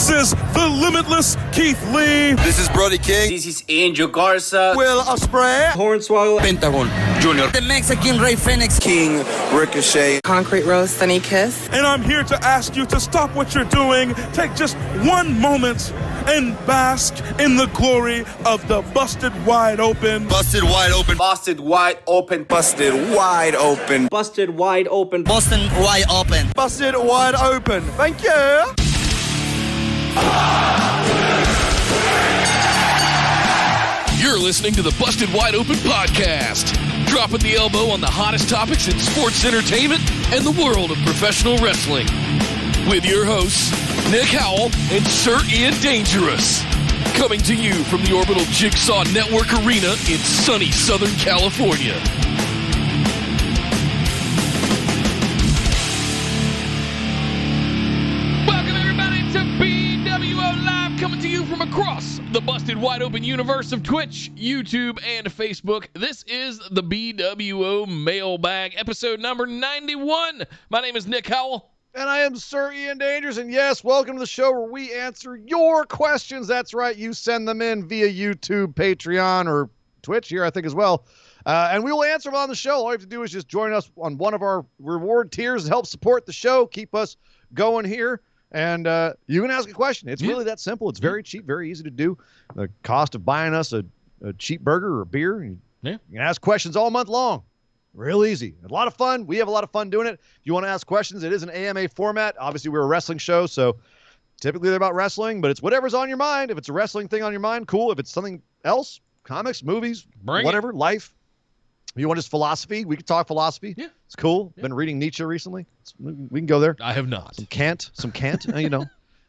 This is the limitless Keith Lee. This is Brody King. This is Angel Garza. Will Ospreay. Hornswoggle. Pentagon Junior. The Mexican Ray Phoenix. King Ricochet. Concrete Rose Sunny Kiss. And I'm here to ask you to stop what you're doing, take just one moment, and bask in the glory of the Busted Wide Open. Busted Wide Open. Busted Wide Open. Busted Wide Open. Busted Wide Open. Boston Wide Open. Busted Wide Open. Thank you. You're listening to the Busted Wide Open podcast, dropping the elbow on the hottest topics in sports entertainment and the world of professional wrestling. With your hosts, Nick Howell and Sir Ian Dangerous. Coming to you from the Orbital Jigsaw Network Arena in sunny Southern California. Welcome everybody to BWO Live, coming to you from across the Busted Wide Open universe of Twitch, YouTube, and Facebook. This is the BWO Mailbag, episode number 91. My name is Nick Howell. And I am Sir Ian Dangerous, and yes, welcome to the show where we answer your questions. That's right, you send them in via YouTube, Patreon, or Twitch here, I think, as well. And we will answer them on the show. All you have to do is just join us on one of our reward tiers to help support the show, keep us going here, and you can ask a question. It's really that simple. It's very cheap, very easy to do. The cost of buying us a cheap burger or a beer, you can ask questions all month long. Real easy. A lot of fun. We have a lot of fun doing it. If you want to ask questions, it is an AMA format. Obviously, we're a wrestling show, so typically they're about wrestling, but it's whatever's on your mind. If it's a wrestling thing on your mind, cool. If it's something else, comics, movies, whatever, life. If you want just philosophy, we can talk philosophy. Yeah. It's cool. Yeah. Been reading Nietzsche recently. We can go there. I have not. Some Kant, you know.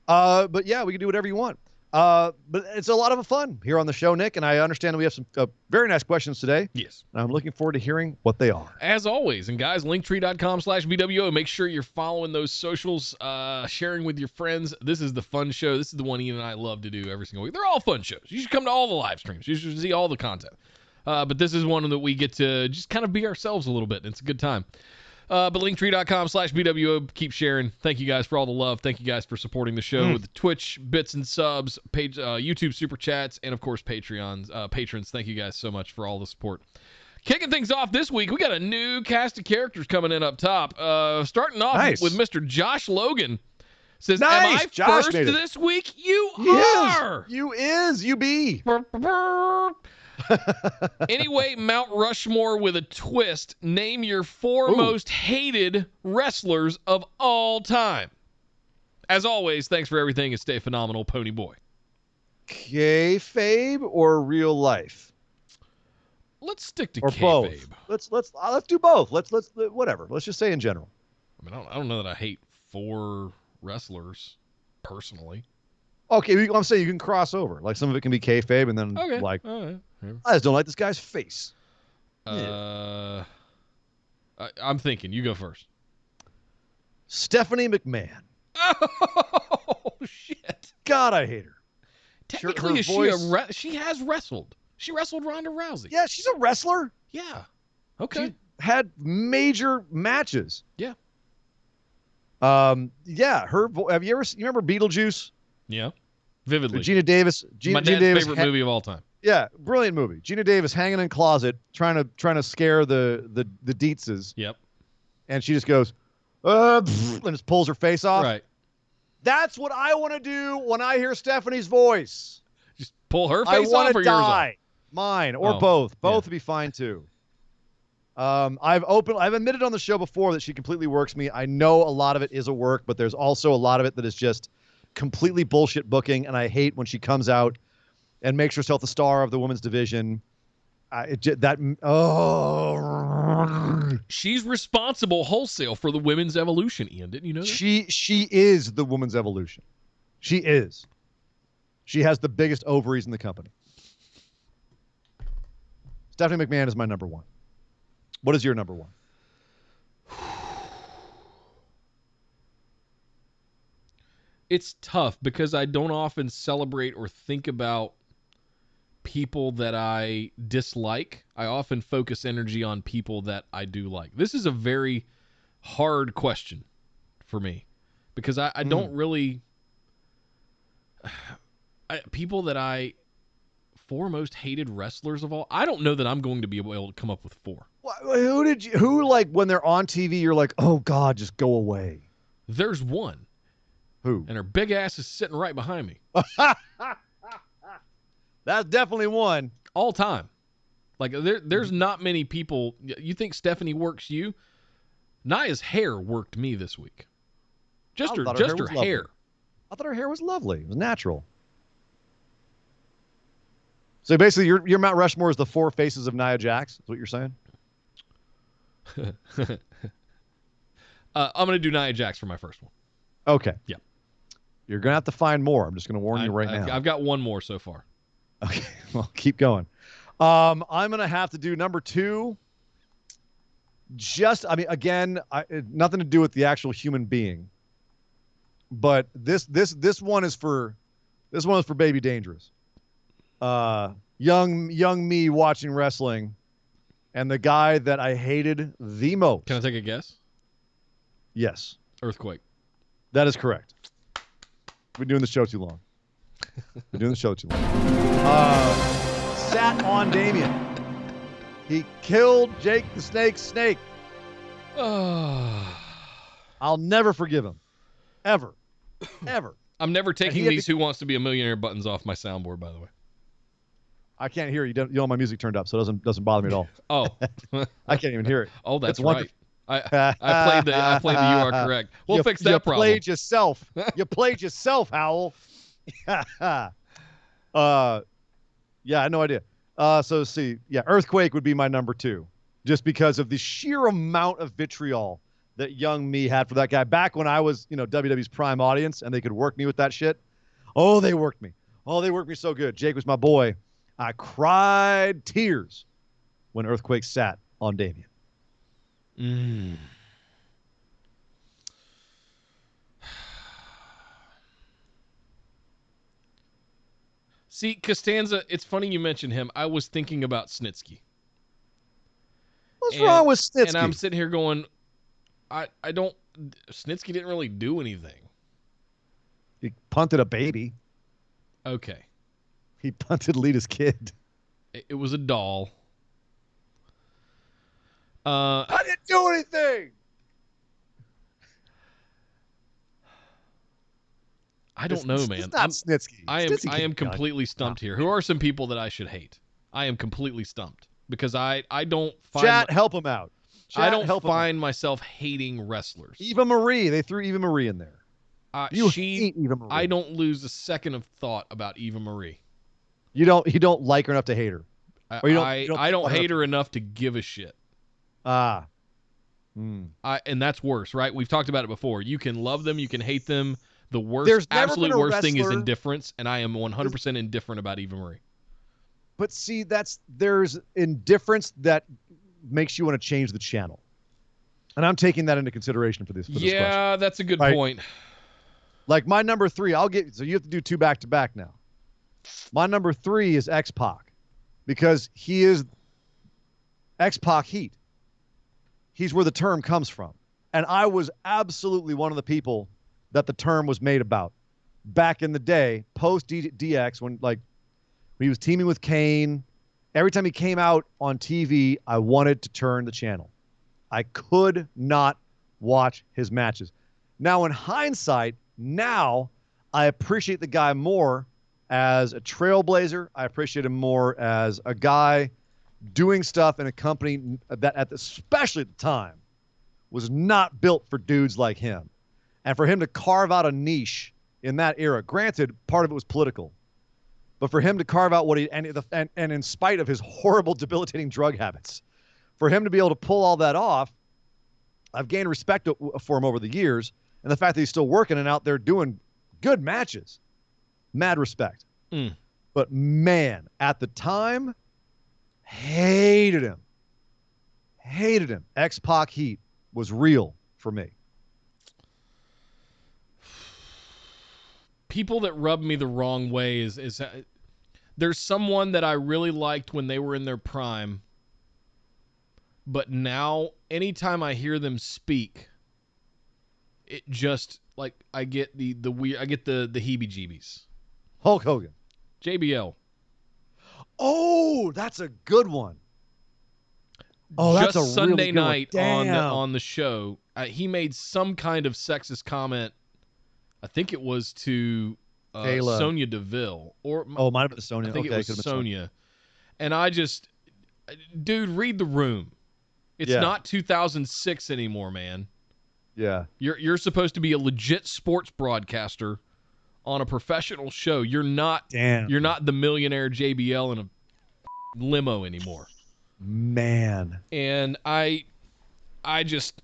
But yeah, we can do whatever you want. But it's a lot of fun here on the show, Nick, and I understand we have some very nice questions today. Yes. And I'm looking forward to hearing what they are. As always, and guys, linktree.com/BWO. Make sure you're following those socials, sharing with your friends. This is the fun show. This is the one Ian and I love to do every single week. They're all fun shows. You should come to all the live streams. You should see all the content. But this is one that we get to just kind of be ourselves a little bit. It's a good time. But linktree.com/BWO. Keep sharing. Thank you guys for all the love. Thank you guys for supporting the show with Twitch bits and subs, page, YouTube super chats, and of course patrons. Thank you guys so much for all the support. Kicking things off this week, we got a new cast of characters coming in up top. Starting off with Mr. Josh Logan. Says, am I Josh first this week? You are. You be. Anyway, Mount Rushmore with a twist. Name your four most hated wrestlers of all time. As always, thanks for everything and stay phenomenal, Pony Boy. Kayfabe or real life? Let's stick to or kayfabe. Both. Let's do both. Let's whatever. Let's just say in general. I mean, I don't know that I hate four wrestlers personally. Okay, I'm saying you can cross over. Like some of it can be kayfabe, and then I just don't like this guy's face. I'm thinking. You go first. Stephanie McMahon. Oh shit! God, I hate her. Technically, she has wrestled. She wrestled Ronda Rousey. Yeah, she's a wrestler. Yeah. Okay. She had major matches. Yeah. Yeah. Her. Have you remember Beetlejuice? Yeah. Vividly. Gina Davis. My dad's favorite movie of all time. Yeah, brilliant movie. Gina Davis hanging in closet, trying to scare the Dietzes. Yep. And she just goes, and just pulls her face off. Right. That's what I want to do when I hear Stephanie's voice. Just pull her face off or yours off? Mine or both. Both would be fine too. I've admitted on the show before that she completely works me. I know a lot of it is a work, but there's also a lot of it that is just completely bullshit booking, and I hate when she comes out and makes herself the star of the women's division. She's responsible wholesale for the women's evolution, Ian. Didn't you know that? She is the women's evolution. She is. She has the biggest ovaries in the company. Stephanie McMahon is my number one. What is your number one? It's tough because I don't often celebrate or think about people that I dislike. I often focus energy on people that I do like. This is a very hard question for me because I don't really... people that I foremost hated wrestlers of all. I don't know that I'm going to be able to come up with 4. Who like when they're on TV, you're like, oh God, just go away. There's one. Who? And her big ass is sitting right behind me. That's definitely one. All time. Like there's not many people. You think Stephanie works you? Naya's hair worked me this week. Just her hair. I thought her hair was lovely. It was natural. So basically, your Mount Rushmore is the 4 faces of Nia Jax. Is what you're saying? I'm gonna do Nia Jax for my first one. Okay. Yeah. You're gonna have to find more. I'm just gonna warn you right now. I've got one more so far. Okay. Well, keep going. I'm gonna have to do number 2. Again, nothing to do with the actual human being, but this one is for Baby Dangerous. Young me watching wrestling, and the guy that I hated the most. Can I take a guess? Yes. Earthquake. That is correct. We've been doing the show too long. Sat on Damien. He killed Jake the Snake. I'll never forgive him. Ever. I'm never taking these Who Wants to Be a Millionaire buttons off my soundboard, by the way. I can't hear you. You don't have my music turned up, so it doesn't bother me at all. Oh. I can't even hear it. Oh, that's right. I played the You Are Correct. We'll fix that problem. You played yourself. You played yourself, Howell. Yeah, I had no idea. So see, Earthquake would be my number 2, just because of the sheer amount of vitriol that young me had for that guy back when I was, WWE's prime audience, and they could work me with that shit. Oh, they worked me. They worked me so good. Jake was my boy. I cried tears when Earthquake sat on Damien. See, Costanza, it's funny you mentioned him. I was thinking about Snitsky. What's wrong with Snitsky? And I'm sitting here going, Snitsky didn't really do anything. He punted a baby. Okay. He punted Lita's kid. It was a doll. I didn't do anything. I don't know, man. It's not Snitsky. I am completely stumped here. Who are some people that I should hate? I am completely stumped because I don't find Chat, help him out. I don't find myself hating wrestlers. Eva Marie, they threw Eva Marie in there. You hate Eva Marie. I don't lose a second of thought about Eva Marie. You don't like her enough to hate her. I don't hate her enough to give a shit. And that's worse, right? We've talked about it before. You can love them, you can hate them. The absolute worst thing is indifference, and I am 100% indifferent about Eva Marie. But see, there's indifference that makes you want to change the channel. And I'm taking that into consideration for this question. Yeah, that's a good point. Like my number 3, so you have to do 2 back-to-back now. My number 3 is X-Pac, because he is X-Pac heat. He's where the term comes from. And I was absolutely one of the people that the term was made about back in the day, post DX, when he was teaming with Kane. Every time he came out on TV, I wanted to turn the channel. I could not watch his matches. Now, in hindsight, I appreciate the guy more as a trailblazer. I appreciate him more as a guy doing stuff in a company that, especially at the time, was not built for dudes like him. And for him to carve out a niche in that era, granted, part of it was political, but for him to carve out and in spite of his horrible, debilitating drug habits, for him to be able to pull all that off, I've gained respect for him over the years. And the fact that he's still working and out there doing good matches, mad respect. But man, at the time, hated him. X-Pac heat was real for me. People that rub me the wrong way is there's someone that I really liked when they were in their prime, but now anytime I hear them speak, it just I get the weird, I get the heebie-jeebies. Hulk Hogan. JBL. Oh, that's a good one. Oh, that's Just a Sunday really good night one. on the show, he made some kind of sexist comment. I think it was to Kayla. Sonya Deville, or Oh, might have been Sonya. I think Okay, it was could've been Sonya. And I just, dude, read the room. It's Yeah. not 2006 anymore, man. Yeah. You're supposed to be a legit sports broadcaster on a professional show. You're not. Damn. You're not the millionaire JBL in a limo anymore. Man. And I just,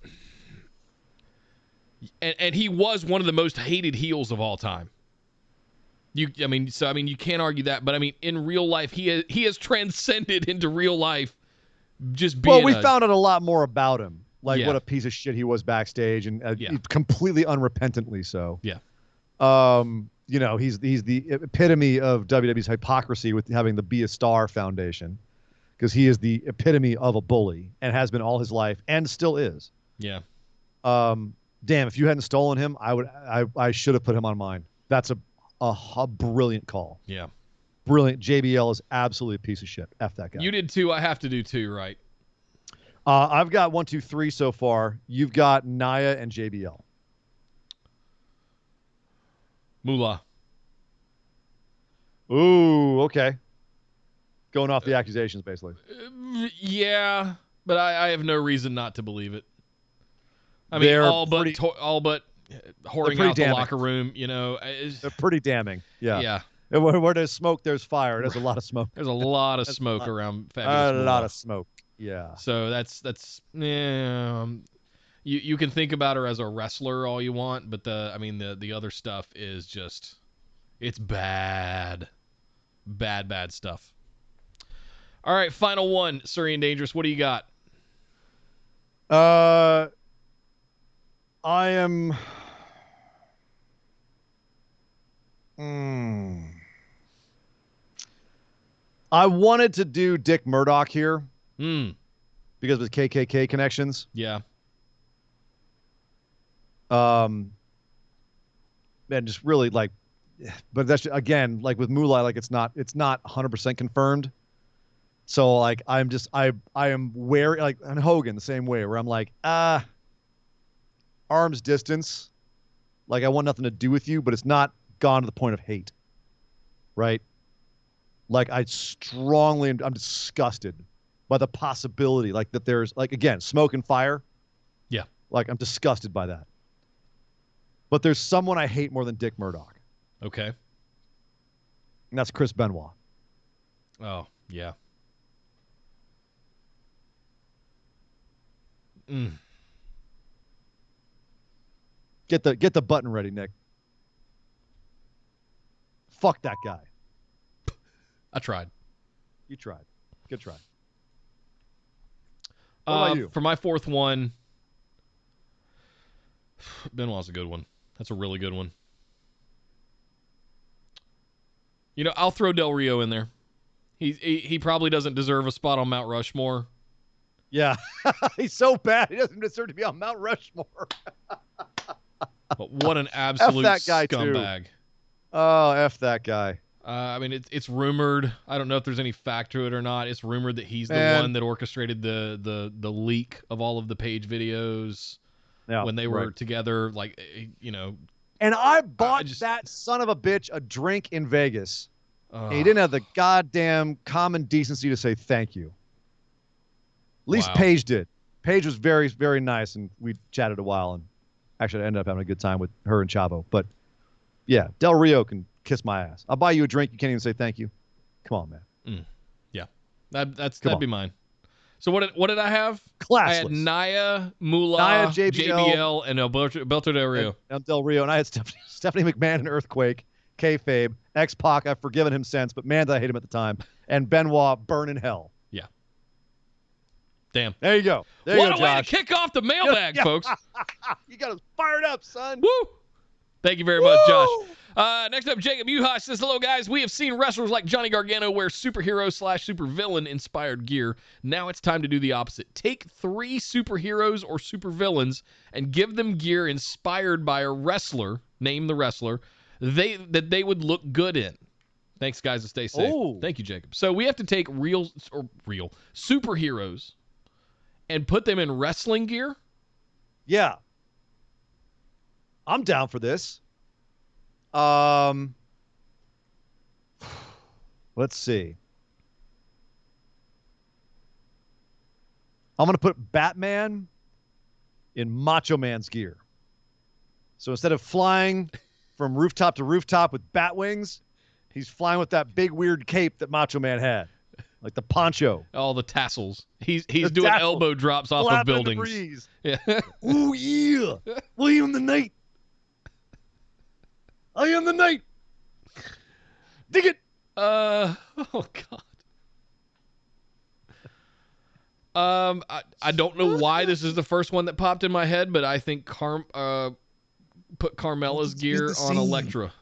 and he was one of the most hated heels of all time. You can't argue that. But I mean, in real life, he has transcended into real life. Just being. Well, we found out a lot more about him. Like Yeah. what a piece of shit he was backstage, and Yeah. completely unrepentantly so. Yeah. You know, he's the epitome of WWE's hypocrisy with having the Be a Star Foundation, because he is the epitome of a bully and has been all his life and still is. Yeah. Damn, if you hadn't stolen him, I should have put him on mine. That's a brilliant call. Yeah. Brilliant. JBL is absolutely a piece of shit. F that guy. You did too. I have to do too, right? I've got 1, 2, 3 so far. You've got Nia and JBL. Moolah. Ooh, okay. Going off the accusations, basically. Yeah, but I have no reason not to believe it. I mean, They're all but pretty- whoring pretty out the damning. locker room, you know. They're pretty damning. Yeah. Yeah. And where there's smoke, there's fire. There's a lot of smoke. There's a lot of smoke around Fabulous A Moolah. lot of smoke. Yeah. So that's yeah. You can think about her as a wrestler all you want, but the other stuff is just, it's bad stuff. All right, final one, Surrey and Dangerous. What do you got? I am. I wanted to do Dick Murdoch here because of his KKK connections. Yeah. And just really like, but that's again, like with Moolah, like it's not 100% confirmed. So like, I am wary, like, and Hogan the same way, where I'm like, arm's distance. Like, I want nothing to do with you, but it's not gone to the point of hate. Right? Like, I'm disgusted by the possibility, like, that there's, like, again, smoke and fire. Yeah. Like, I'm disgusted by that. But there's someone I hate more than Dick Murdoch. Okay. And that's Chris Benoit. Oh, yeah. Get the button ready, Nick. Fuck that guy. I tried. You tried. Good try. What about you? For my fourth one, Benoit's a good one. That's a really good one. You know, I'll throw Del Rio in there. He probably doesn't deserve a spot on Mount Rushmore. Yeah. He's so bad. He doesn't deserve to be on Mount Rushmore. But what an absolute that guy, too. scumbag. Oh, F that guy. I mean, it's rumored. I don't know if there's any fact to it or not. It's rumored that he's the one that orchestrated the leak of all of the Page videos when they were together. Like, you know. And I bought that son of a bitch a drink in Vegas. And he didn't have the goddamn common decency to say thank you. At least Paige did. Paige was very, very nice, and we chatted a while, and actually I ended up having a good time with her and Chavo. But yeah, Del Rio can kiss my ass. I'll buy you a drink. You can't even say thank you. Come on, man. Yeah, that'd be mine. So what did I have? Classless. I had Nia, Moolah, JBL, and Alberto Del Rio. And Del Rio, and I had Stephanie McMahon in Earthquake, kayfabe, X-Pac. I've forgiven him since, but man, did I hate him at the time. And Benoit, burn in hell. Yeah. Damn. There you go. What a way to kick off the mailbag, folks. You got us fired up, son. Woo! Thank you very much, Josh. Next up, Jacob Uhas says, hello, guys. We have seen wrestlers like Johnny Gargano wear superhero/supervillain inspired gear. Now it's time to do the opposite. Take 3 superheroes or supervillains and give them gear inspired by a wrestler, name the wrestler, that they would look good in. Thanks, guys, and stay safe. Oh. Thank you, Jacob. So we have to take real superheroes and put them in wrestling gear. Yeah. I'm down for this. Let's see. I'm going to put Batman in Macho Man's gear. So instead of flying from rooftop to rooftop with bat wings, he's flying with that big weird cape that Macho Man had, like the poncho. All the tassels. He's The doing tassels. elbow drops off of Flapping in the buildings. breeze. Yeah. Ooh, yeah. I am the knight. I am the knight. Dig it. Oh God. I don't know why this is the first one that popped in my head, but I think put Carmella's gear on Elektra.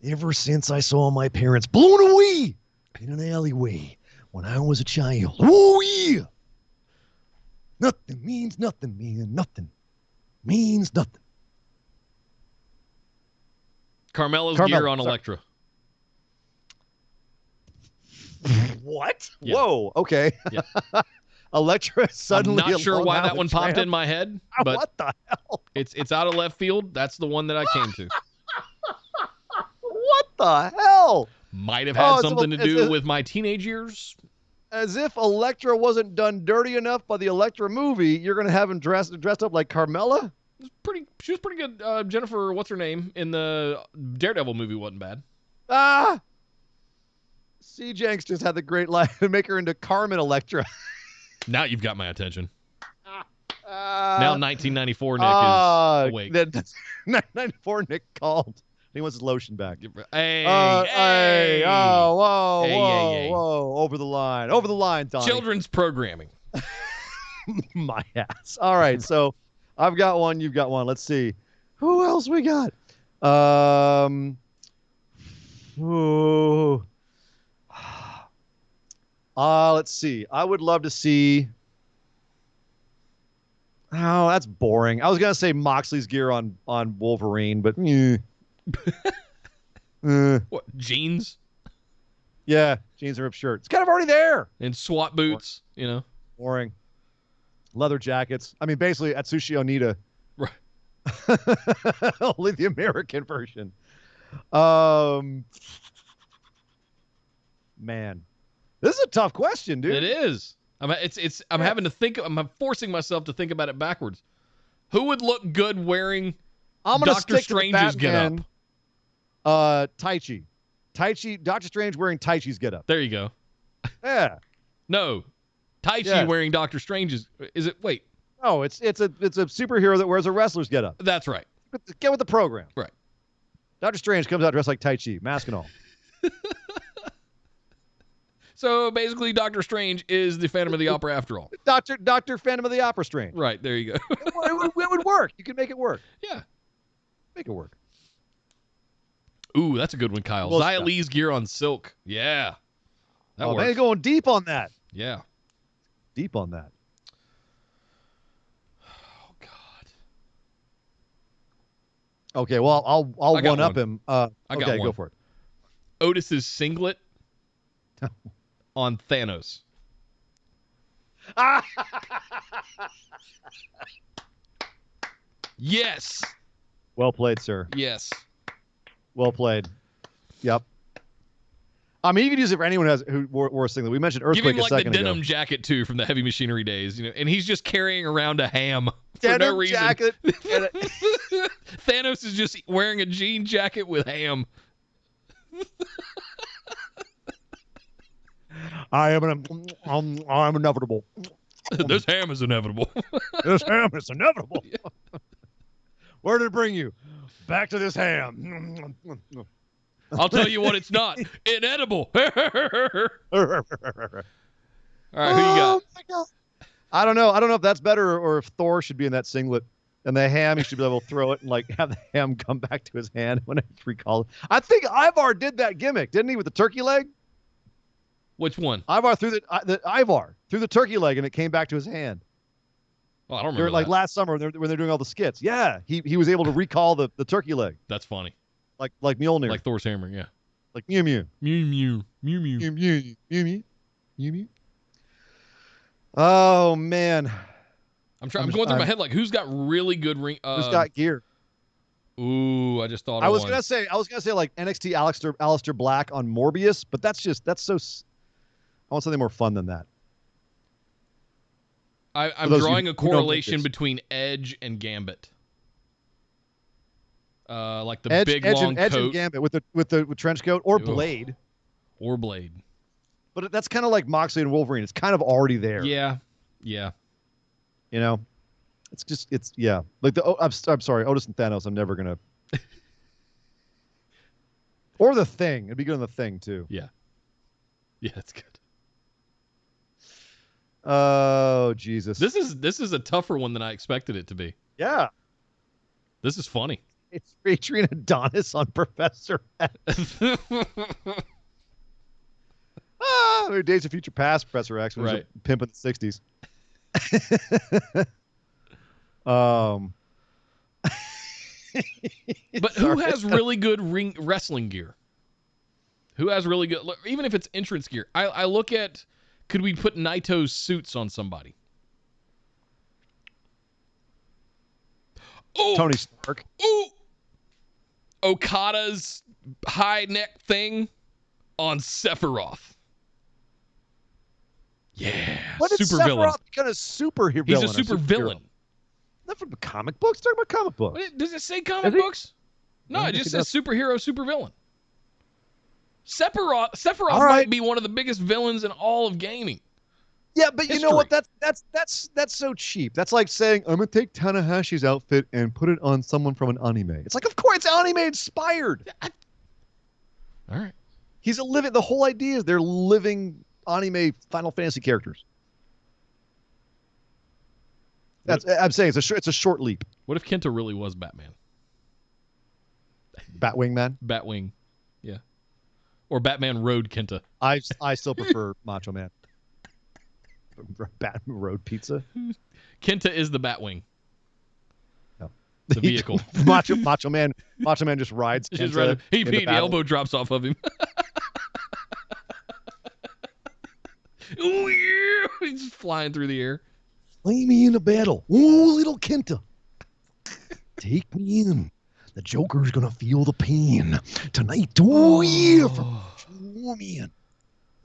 Ever since I saw my parents blown away in an alleyway when I was a child. Oh, yeah. Nothing means nothing, man. Nothing means nothing. Carmella's Carmella, gear on sorry. Elektra. What? Yeah. Whoa, okay. Yeah. Elektra suddenly. I'm not sure a why Long that one Island popped tramp? in my head, but What the hell? it's out of left field. That's the one that I came to. What the hell? Might have had Oh, something to it's do a- with my teenage years. As if Elektra wasn't done dirty enough by the Elektra movie, you're going to have him dressed up like Carmella? She was pretty good. Jennifer, what's her name, in the Daredevil movie wasn't bad. Ah! C. Jenks just had the great line to make her into Carmen Electra. Now you've got my attention. Uh, Now 1994 Nick is awake. Then 94 Nick called. He wants his lotion back. Hey, Hey, oh, whoa, Hey, whoa, hey, hey. whoa, over the line, Donnie. Children's programming. My ass. All right, so I've got one, you've got one. Let's see. Who else we got? Ooh. Let's see. I would love to see. Oh, that's boring. I was gonna say Moxley's gear on Wolverine, but What, jeans yeah, jeans and ripped shirt. It's kind of already there. and SWAT boots, you know? Boring. Leather jackets. I mean, basically Atsushi Onita. Right. Only the American version. Man, this is a tough question, dude. It is. I'm having to think. I'm forcing myself to think about it backwards. Who would look good wearing I'm gonna Doctor stick to the Strange's Batman, getup? Taichi, Doctor Strange wearing Taichi's getup. There you go. Yeah. No, Taichi Yes. wearing Doctor Strange's. Is it? Wait, No, it's a superhero that wears a wrestler's getup. that's right. Get with the program. Right. Doctor Strange comes out dressed like Taichi, mask and all. So basically, Doctor Strange is the Phantom of the Opera after all. Doctor Phantom of the Opera Strange. Right, there you go. it would work. You can make it work. Yeah. Make it work. Ooh, that's a good one, Kyle. Well, Xia Li's gear on Silk. Yeah. That Oh, works. man, going deep on that. Yeah. Deep on that. Oh God. Okay, well, I'll I got one up one. him. I got Okay, one. go for it. Otis's singlet on Thanos. Yes. Well played, sir. Yes. Well played. Yep. I mean, you could use it for anyone who wore a singlet. We mentioned Give Earthquake him a like the second denim ago. jacket too from the Heavy Machinery days, you know, and he's just carrying around a ham for Denim no reason. jacket. Thanos is just wearing a jean jacket with ham. I'm inevitable. This ham is inevitable. This ham is inevitable. Where did it bring you? Back to this ham. I'll tell you what, it's not inedible. All right, who you got? My God. I don't know. I don't know if that's better or if Thor should be in that singlet. And the ham, he should be able to throw it and like have the ham come back to his hand when it's recalled. I think Ivar did that gimmick, didn't he, with the turkey leg? Which one? Ivar threw the turkey leg and it came back to his hand. Oh, I don't During, remember like that. last summer when they're doing all the skits. Yeah, he was able to recall the turkey leg That's funny. like Mjolnir, Like Thor's hammer, yeah. Like Mew Mew. Mew mew. Mew mew. Mew Mew. Mew Mew. Mew Mew. Oh man. I'm going through my head like who's got really good ring. Who's got gear? Ooh, I just thought I was gonna say like NXT Aleister Black on Morbius, but that's so. I want something more fun than that. I'm drawing a correlation between Edge and Gambit. Like the big long coat. Edge and Gambit with trench coat or Blade. Or Blade. But that's kind of like Moxley and Wolverine. It's kind of already there. Yeah. You know, it's like I'm sorry, Otis and Thanos. I'm never gonna. Or the Thing. It'd be good on the Thing too. Yeah, that's good. Oh Jesus! This is a tougher one than I expected it to be. Yeah. This is funny. It's featuring Adonis on Professor X. Days of Future Past, Professor X, when he was a pimp in the 60s. But who has really good wrestling gear? Who has really good, even if it's entrance gear? I look at, could we put Naito's suits on somebody? Oh, Tony Stark. Ooh, Okada's high neck thing on Sephiroth. Yeah, what did super villain. Sephiroth become a superhero? He's a super villain. Not from comic books. Talking about comic books. Does it say comic books? No, it just says superhero, super villain. Sephiroth might be one of the biggest villains in all of gaming. Yeah, but you know what? That's so cheap. That's like saying I'm gonna take Tanahashi's outfit and put it on someone from an anime. It's like, of course, it's anime inspired. All right. He's a living. The whole idea is they're living anime Final Fantasy characters. I'm saying it's a short leap. What if Kenta really was Batman? Batwing Man? Batwing, yeah. Or Batman Road Kenta. I still prefer Macho Man. Batman Road Pizza. Kenta is the Batwing. No. The vehicle. Macho Man just rides. Just right. The elbow drops off of him. Ooh, yeah. He's just flying through the air. Play me in a battle. Ooh, little Kenta. Take me in. The Joker's gonna feel the pain tonight. Oh, yeah. Oh, man.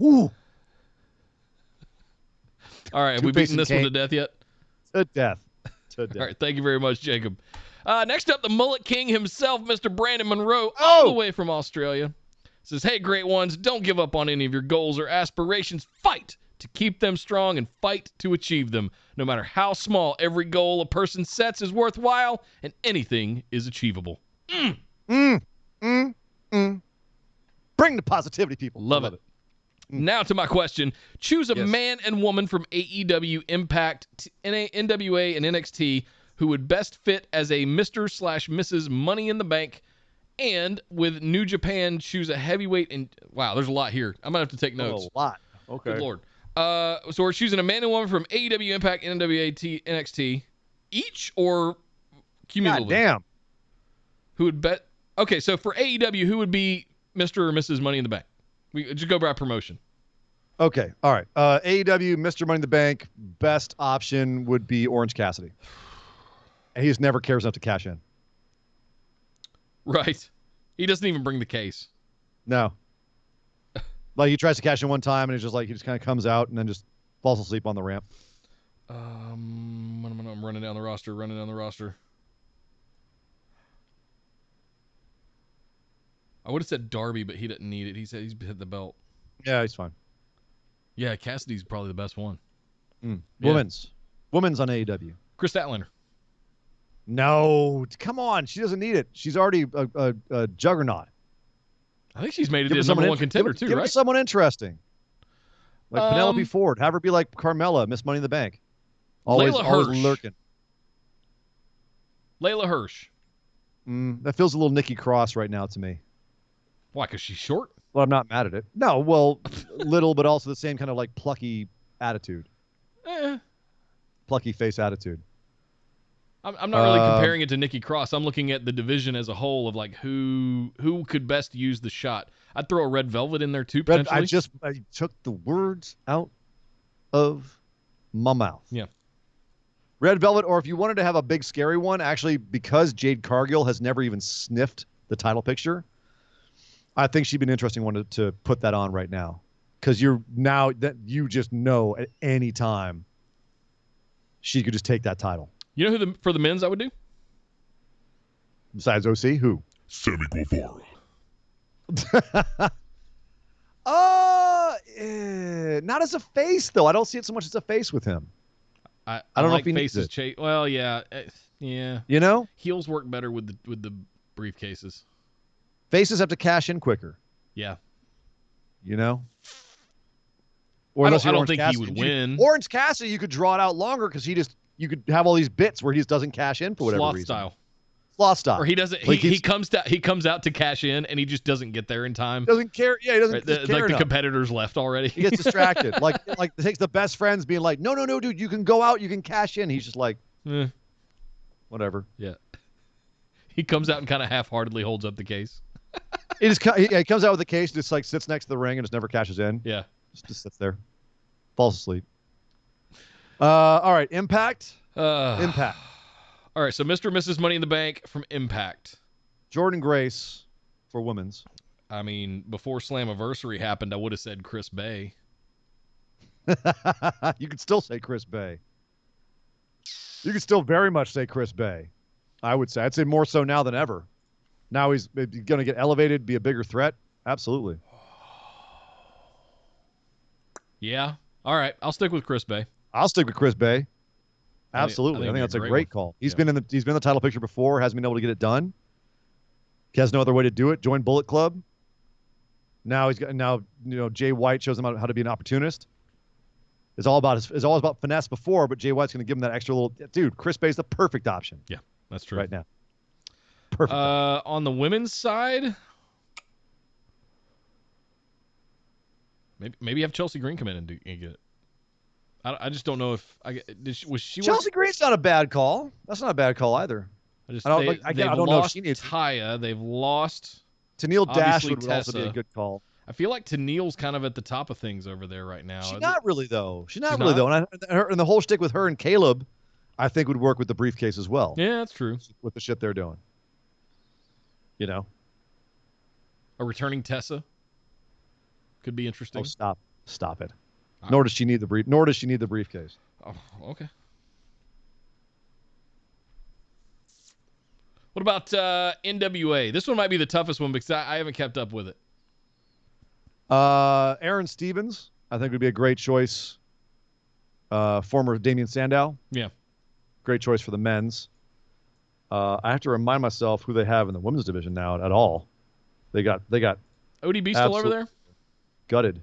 Ooh. All right, have we beaten this one to death yet? To death. All right, thank you very much, Jacob. Next up, the Mullet King himself, Mr. Brandon Monroe, all the way from Australia. Says, hey, great ones, don't give up on any of your goals or aspirations. Fight to keep them strong and fight to achieve them. No matter how small, every goal a person sets is worthwhile and anything is achievable. Bring the positivity, people. Love it. Now to my question. Choose a man and woman from AEW, Impact, NWA, and NXT who would best fit as a Mr./Mrs. Money in the Bank. And with New Japan, choose a heavyweight. And wow, there's a lot here. I'm going to have to take notes. A lot. Okay. Good Lord. So we're choosing a man and woman from AEW, Impact, NWA, NXT. Each or cumulatively? God damn. Who would bet? Okay, so for AEW, who would be Mr. or Mrs. Money in the Bank? We just go by promotion. Okay, all right. AEW, Mr. Money in the Bank, best option would be Orange Cassidy. And he just never cares enough to cash in. Right. He doesn't even bring the case. No. Like he tries to cash in one time and he just kind of comes out and then just falls asleep on the ramp. I'm running down the roster. I would have said Darby, but he didn't need it. He said he's hit the belt. Yeah, he's fine. Yeah, Cassidy's probably the best one. Yeah. Women's on AEW. Chris Statlander. No, come on. She doesn't need it. She's already a juggernaut. I think she's made it a number one contender too, give right? Her someone interesting. Like Penelope Ford. Have her be like Carmella, Miss Money in the Bank. Always lurking. Layla Hirsch. That feels a little Nikki Cross right now to me. Why? Because she's short? Well, I'm not mad at it. No, well, little, but also the same kind of like plucky attitude. Plucky face attitude. I'm not really comparing it to Nikki Cross. I'm looking at the division as a whole of like who could best use the shot. I'd throw a Red Velvet in there too, potentially. I took the words out of my mouth. Yeah. Red Velvet, or if you wanted to have a big scary one, actually, because Jade Cargill has never even sniffed the title picture, I think she'd be an interesting one to put that on right now. Because you just know at any time she could just take that title. You know who for the men's I would do? Besides OC, who? Sammy Guevara. Not as a face, though. I don't see it so much as a face with him. I don't know like if he needs faces. it. Well, yeah, yeah. You know, Heels work better with the briefcases. faces have to cash in quicker. Yeah. You know. I unless you're don't Orange think Cassidy. he would win. Orange Cassidy, you could draw it out longer because you could have all these bits where he just doesn't cash in for whatever Sloth reason. style. Sloth style. Or he doesn't. Like He comes out to cash in and he just doesn't get there in time. doesn't care. Yeah, he doesn't Right? just care Like the enough. competitors left already. He gets distracted. like it takes the best friends being like, no, dude, you can go out, you can cash in. He's just like, whatever. Yeah. He comes out and kind of half-heartedly holds up the case. He comes out with the case, just like sits next to the ring and just never cashes in. Yeah. Just sits there, falls asleep. All right, Impact. Impact. All right, so Mr. and Mrs. Money in the Bank from Impact. Jordan Grace for women's. I mean, before Slammiversary happened, I would have said Chris Bay. You could still say Chris Bay. You could still very much say Chris Bay. I would say. I'd say more so now than ever. Now he's going to get elevated, be a bigger threat. Absolutely. Yeah. All right, I'll stick with Chris Bay. I'll stick with Chris Bay. Absolutely. I think that's a great call. He's been in the title picture before, hasn't been able to get it done. He has no other way to do it. Join Bullet Club. Now Jay White shows him how to be an opportunist. It's all about finesse before, but Jay White's going to give him that extra little dude. Chris Bay's the perfect option. Yeah, that's true. Right now. Perfect. On the women's side, maybe have Chelsea Green come in and get it. I just don't know if was she Chelsea Green's not a bad call. That's not a bad call either. I don't know if she needs Taya. They've lost Tennille Dashwood would Tessa. also be a good call. I feel like Tennille's kind of at the top of things over there right now. She's not really though. She's not really though. And the whole shtick with her and Caleb, I think would work with the briefcase as well. Yeah, that's true. With the shit they're doing. You know, a returning Tessa could be interesting. Oh, stop it. Nor does she need the briefcase. Oh, okay. What about NWA? This one might be the toughest one because I haven't kept up with it. Aaron Stevens, I think would be a great choice. Former Damian Sandow. Yeah. Great choice for the men's. I have to remind myself who they have in the women's division now at all. They got ODB still over there? Gutted.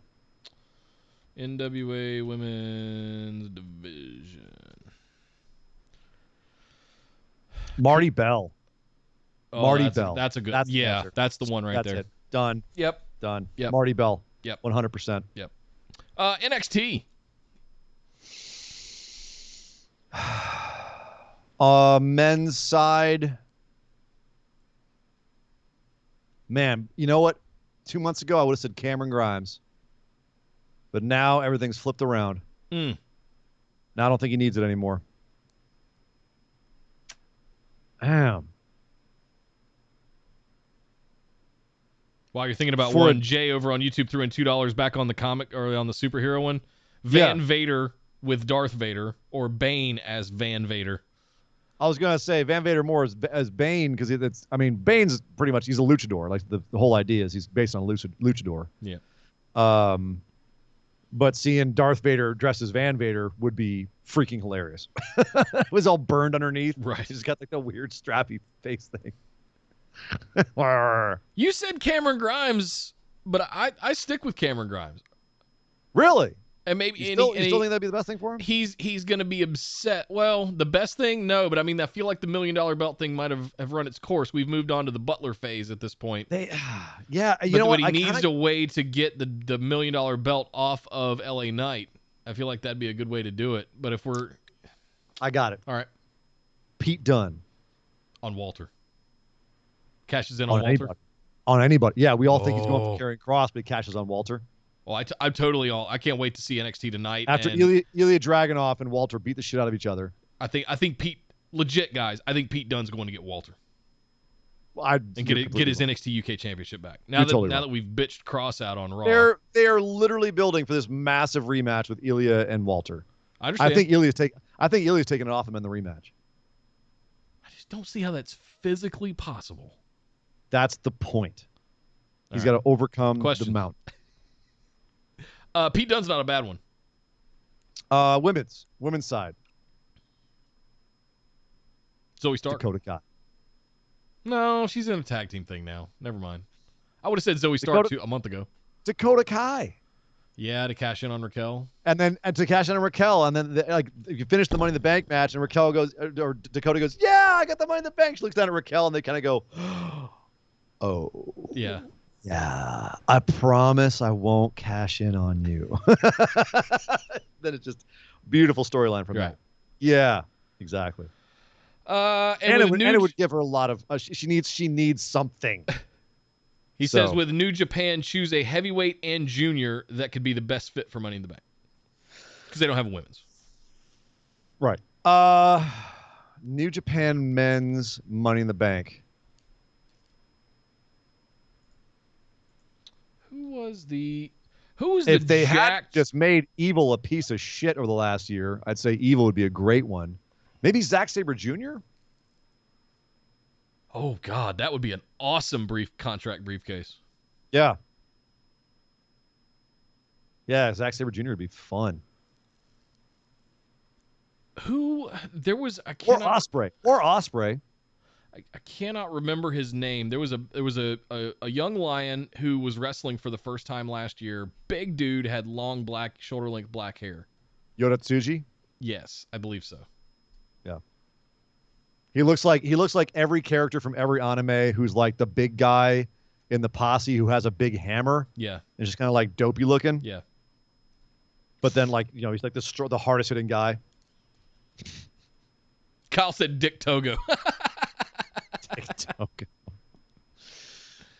NWA Women's Division. Marty Bell. Oh, Marty Bell. That's a good. That's that's the one right there. there. It. Done. Yep. Done. Yep. Marty Bell. Yep. 100%. Yep. NXT. Men's side. Man, you know what? 2 months ago, I would have said Cameron Grimes. But now everything's flipped around. Now I don't think he needs it anymore. Damn. While you're thinking about one, Jay over on YouTube threw in $2 back on the comic or on the superhero one. Van Vader with Darth Vader or Bane as Van Vader. I was gonna say Van Vader more as Bane because Bane's pretty much he's a luchador. Like the whole idea is he's based on a luchador. Yeah. But seeing Darth Vader dressed as Van Vader would be freaking hilarious. It was all burned underneath. Right. He's got like a weird strappy face thing. You said Cameron Grimes, but I stick with Cameron Grimes. Really? And maybe you still think that'd be the best thing for him? He's going to be upset. Well, the best thing, no, but I mean, I feel like the $1 million belt thing might have run its course. We've moved on to the Butler phase at this point. Yeah, you know what? He needs a way to get the $1 million belt off of LA Knight. I feel like that'd be a good way to do it. But if we're, I got it. All right, Pete Dunne on Walter cashes in on Walter. Anybody. On anybody. Yeah, we all think he's going for Karrion Kross, but he cashes on Walter. Well, I'm totally all. I can't wait to see NXT tonight. After and Ilya Dragunov and Walter beat the shit out of each other. I think Pete, legit guys, I think Pete Dunne's going to get Walter. Well, get his NXT UK Championship back. Now that we've bitched Cross out on Raw. They are literally building for this massive rematch with Ilya and Walter. I understand. I think Ilya's taking it off him in the rematch. I just don't see how that's physically possible. That's the point. He's got to overcome the mountain. Pete Dunne's not a bad one. Women's side. Zoe Stark. Dakota Kai. No, she's in a tag team thing now. Never mind. I would have said Zoe Stark a month ago. Dakota Kai. Yeah, to cash in on Raquel. And to cash in on Raquel, and then you finish the Money in the Bank match, and Raquel goes, or Dakota goes, yeah, I got the Money in the Bank. She looks down at Raquel, and they kind of go, oh. Yeah. Yeah, I promise I won't cash in on you. Then it's just beautiful storyline from that. Yeah, exactly. And it would give her a lot of. She needs something. He says with New Japan, choose a heavyweight and junior that could be the best fit for Money in the Bank because they don't have a women's. Right. New Japan men's Money in the Bank. If they had just made Evil a piece of shit over the last year, I'd say Evil would be a great one. Maybe Zack Sabre Jr.? Oh, God, that would be an awesome contract briefcase. Yeah. Yeah, Zack Sabre Jr. would be fun. Or Ospreay. I cannot remember his name. There was a young lion who was wrestling for the first time last year. Big dude, had long shoulder-length black hair. Yota Tsuji? Yes, I believe so. Yeah. He looks like every character from every anime who's like the big guy in the posse who has a big hammer. Yeah. And just kind of like dopey looking. Yeah. But then he's like the hardest hitting guy. Kyle said Dick Togo.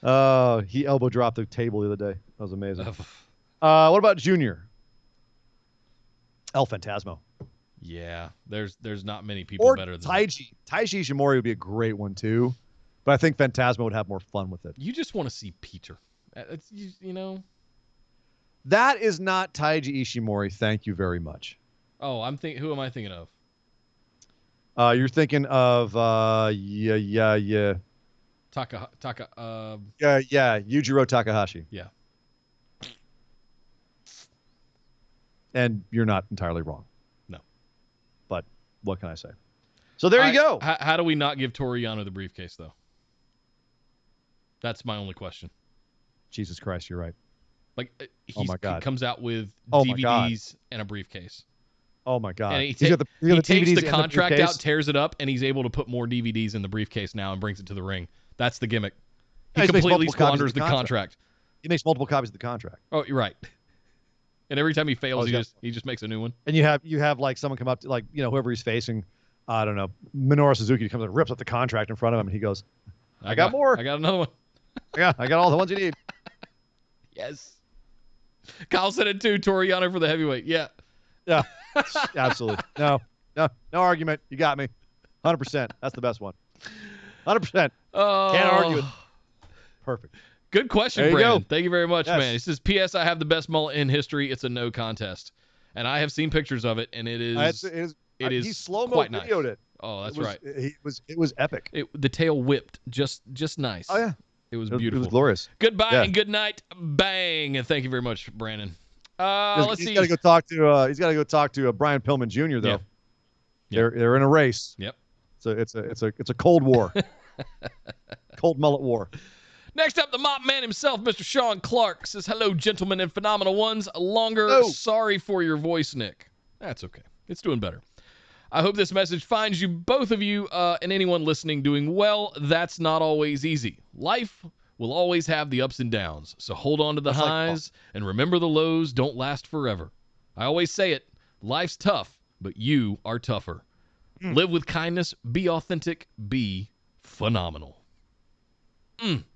Oh, he elbow dropped the table the other day. That was amazing. What about Junior? El Phantasmo. Yeah, there's not many people better than Taiji. Taiji Ishimori would be a great one too, but I think Phantasmo would have more fun with it. You just want to see Peter. That is not Taiji Ishimori. Thank you very much. Oh, who am I thinking of? You're thinking of Yujiro Takahashi. Yeah. And you're not entirely wrong. No. But what can I say? So there you go. How do we not give Toru Yano the briefcase, though? That's my only question. Jesus Christ, you're right. Like, oh my God. He comes out with DVDs and a briefcase. Oh my God! And he takes the contract out, tears it up, and he's able to put more DVDs in the briefcase now and brings it to the ring. That's the gimmick. He completely squanders the contract. He makes multiple copies of the contract. Oh, you're right. And every time he fails, he just makes a new one. And you have like someone come up to whoever he's facing, I don't know, Minoru Suzuki comes and rips up the contract in front of him, and he goes, "I got more. I got another one. I got all the ones you need." Yes. Kyle said it too. Toru Yano for the heavyweight. Yeah. Yeah. Absolutely. No argument. You got me. 100%. That's the best one. 100%. Can't argue it. Perfect. Good question, Brandon. Thank you very much, man. He says, P.S. I have the best mullet in history. It's a no contest. And I have seen pictures of it, and it is he slow-mo quite nice. videoed it. Oh, that's right. It was epic. The tail whipped just nice. Oh, yeah. It was beautiful. It was glorious. Goodbye and good night. Bang. And thank you very much, Brandon. Let's see. He's got to go talk to Brian Pillman Jr. though. Yep. They're in a race. Yep. So it's a cold war. Cold mullet war. Next up, the mop man himself, Mr. Sean Clark, says, "Hello, gentlemen and phenomenal ones. Sorry for your voice, Nick. That's okay. It's doing better. I hope this message finds you, both of you, and anyone listening, doing well. That's not always easy. Life will always have the ups and downs, so hold on to the highs and remember the lows don't last forever. I always say it, life's tough, but you are tougher. Live with kindness, be authentic, be phenomenal."